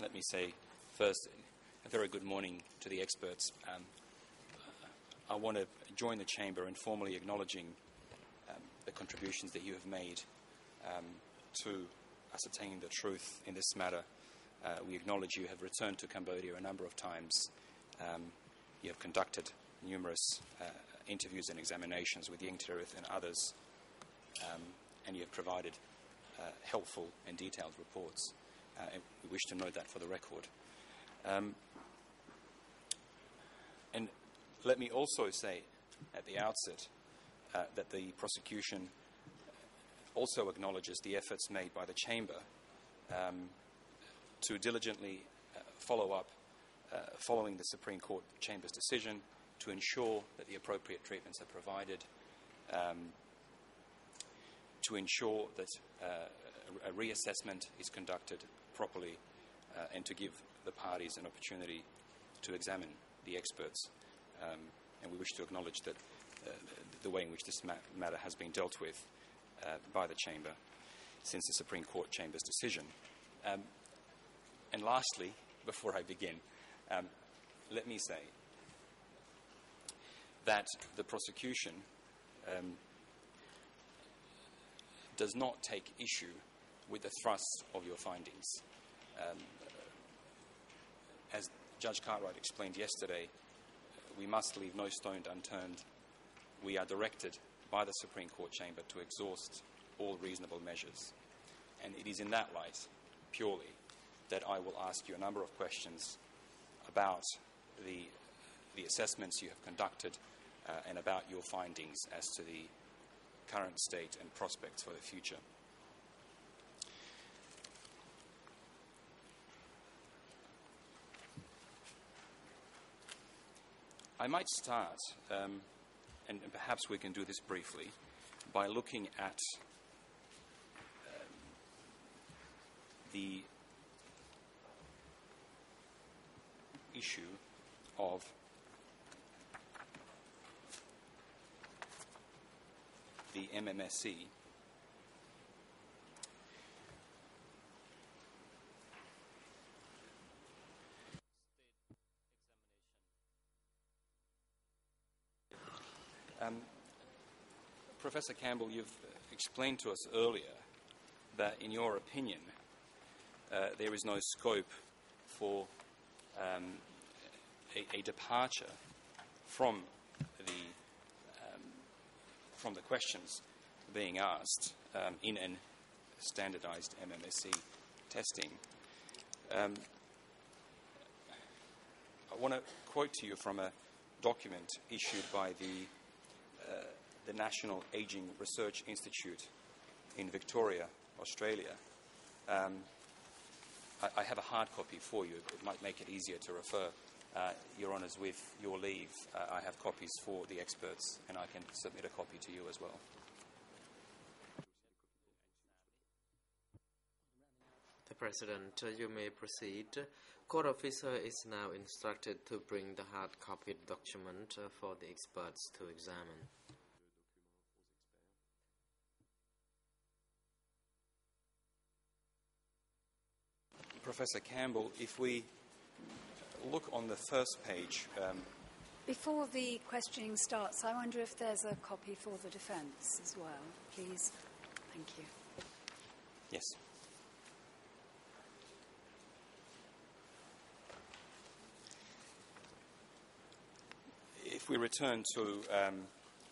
Let me say first a very good morning to the experts. I want to join the Chamber in formally acknowledging the contributions that you have made to ascertaining the truth in this matter. We acknowledge you have returned to Cambodia a number of times. You have conducted numerous interviews and examinations with Ieng Thirith and others, and you have provided helpful and detailed reports. And we wish to note that for the record. And let me also say at the outset that the prosecution also acknowledges the efforts made by the Chamber to diligently follow up following the Supreme Court Chamber's decision to ensure that the appropriate treatments are provided, to ensure that a reassessment is conducted properly, and to give the parties an opportunity to examine the experts. And we wish to acknowledge that the way in which this matter has been dealt with by the Chamber since the Supreme Court Chamber's decision. And lastly, before I begin, let me say that the prosecution does not take issue with the thrust of your findings. As Judge Cartwright explained yesterday, we must leave no stone unturned. We are directed by the Supreme Court Chamber to exhaust all reasonable measures. And it is in that light, purely, that I will ask you a number of questions about the assessments you have conducted and about your findings as to the current state and prospects for the future. I might start, and perhaps we can do this briefly, by looking at the issue of the MMSC. Professor Campbell, you've explained to us earlier that, in your opinion, there is no scope for a departure from the questions being asked in a standardized MMSC testing. I want to quote to you from a document issued by the National Ageing Research Institute in Victoria, Australia. I have a hard copy for you. It might make it easier to refer. Your Honours, with your leave, I have copies for the experts, and I can submit a copy to you as well. The President, you may proceed. Court officer is now instructed to bring the hard copy document for the experts to examine. Professor Campbell, if we look on the first page. Before the questioning starts, I wonder if there's a copy for the defence as well, please. Thank you. Yes. If we return to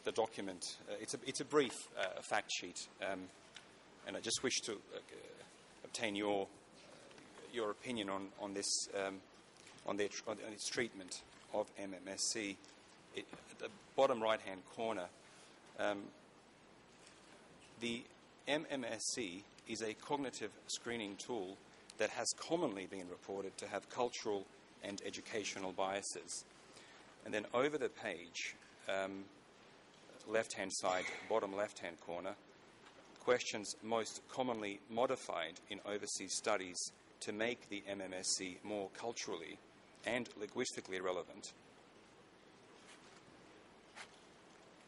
the document, it's a brief fact sheet, and I just wish to obtain your opinion on this, on its treatment of MMSC. At the bottom right-hand corner, the MMSC is a cognitive screening tool that has commonly been reported to have cultural and educational biases. And then over the page, left-hand side, bottom left-hand corner, questions most commonly modified in overseas studies to make the MMSC more culturally and linguistically relevant,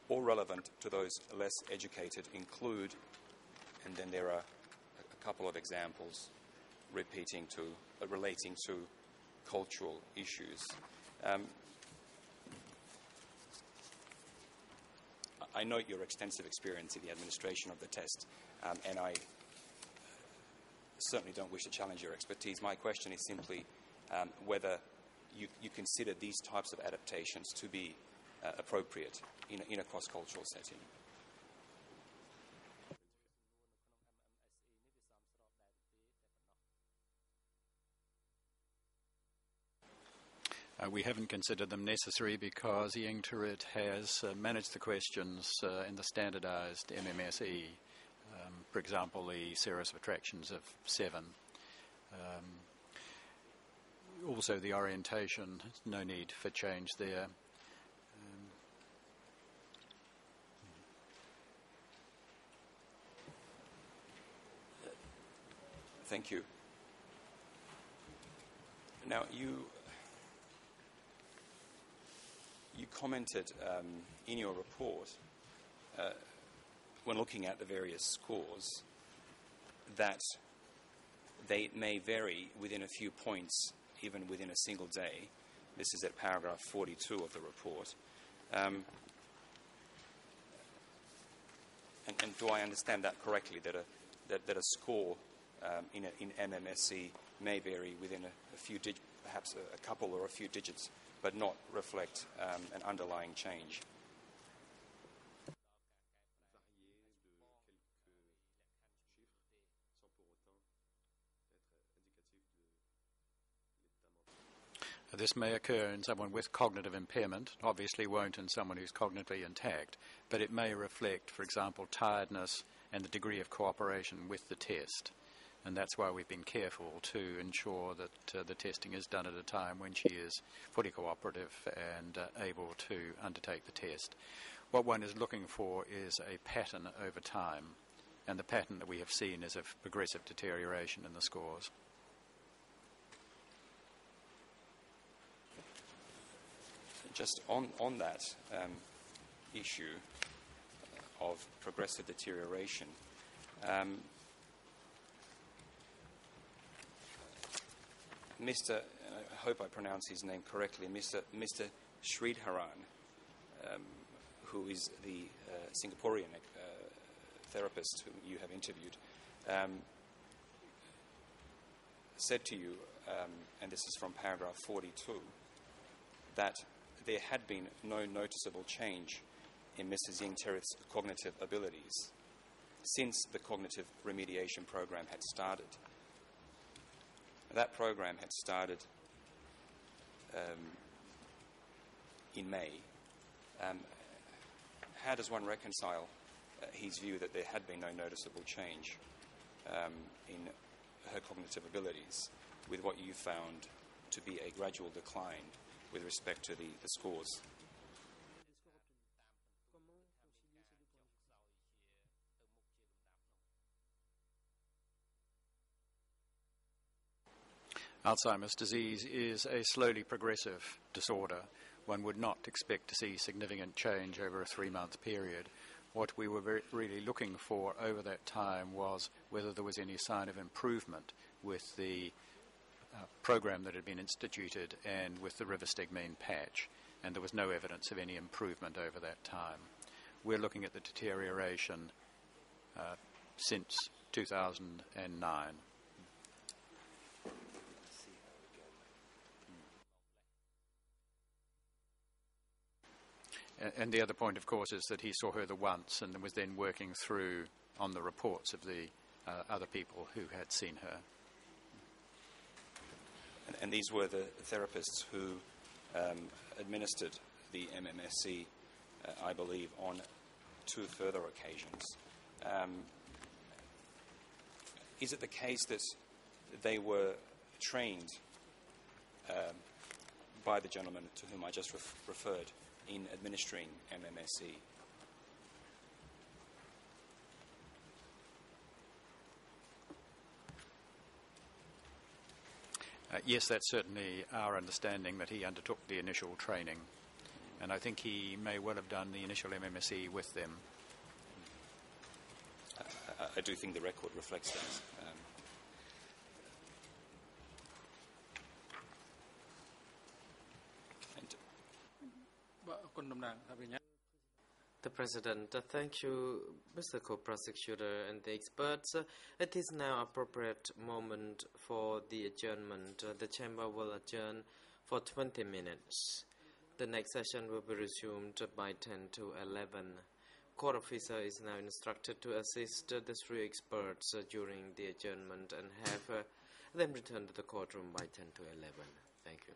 or relevant to those less educated, include, and then there are a couple of examples relating to cultural issues. I note your extensive experience in the administration of the test, and I certainly don't wish to challenge your expertise. My question is simply whether you consider these types of adaptations to be appropriate in a cross-cultural setting. We haven't considered them necessary because Ieng Thirith has managed the questions in the standardised MMSE. For example, the series of attractions of 7. Also the orientation, no need for change there. Thank you. Now, you commented in your report, when looking at the various scores, that they may vary within a few points, even within a single day. This is at paragraph 42 of the report. And do I understand that correctly, that a score in MMSC may vary within a few digits, perhaps a couple or a few digits, but not reflect an underlying change? This may occur in someone with cognitive impairment, obviously won't in someone who's cognitively intact, but it may reflect, for example, tiredness and the degree of cooperation with the test. And that's why we've been careful to ensure that the testing is done at a time when she is fully cooperative and able to undertake the test. What one is looking for is a pattern over time, and the pattern that we have seen is of progressive deterioration in the scores. Just on that issue of progressive deterioration, Mr. I hope I pronounce his name correctly, Mr. Sridharan, who is the Singaporean therapist whom you have interviewed, said to you, and this is from paragraph 42, that there had been no noticeable change in Mrs. Ieng Thirith's cognitive abilities since the cognitive remediation program had started. That program had started in May. How does one reconcile his view that there had been no noticeable change in her cognitive abilities with what you found to be a gradual decline with respect to the scores? Alzheimer's disease is a slowly progressive disorder. One would not expect to see significant change over a 3-month period. What we were really looking for over that time was whether there was any sign of improvement with the program that had been instituted and with the rivastigmine patch, and there was no evidence of any improvement over that time. We're looking at the deterioration since 2009. And the other point, of course, is that he saw her the once and was then working through on the reports of the other people who had seen her. And these were the therapists who administered the MMSC, I believe, on 2 further occasions. Is it the case that they were trained by the gentleman to whom I just referred in administering MMSC? Yes, that's certainly our understanding, that he undertook the initial training, and I think he may well have done the initial MMSE with them. I do think the record reflects that. The President, thank you, Mr. Co-Prosecutor and the experts. It is now appropriate moment for the adjournment. The Chamber will adjourn for 20 minutes. The next session will be resumed by 10 to 11. Court officer is now instructed to assist the three experts during the adjournment and have them return to the courtroom by 10 to 11. Thank you.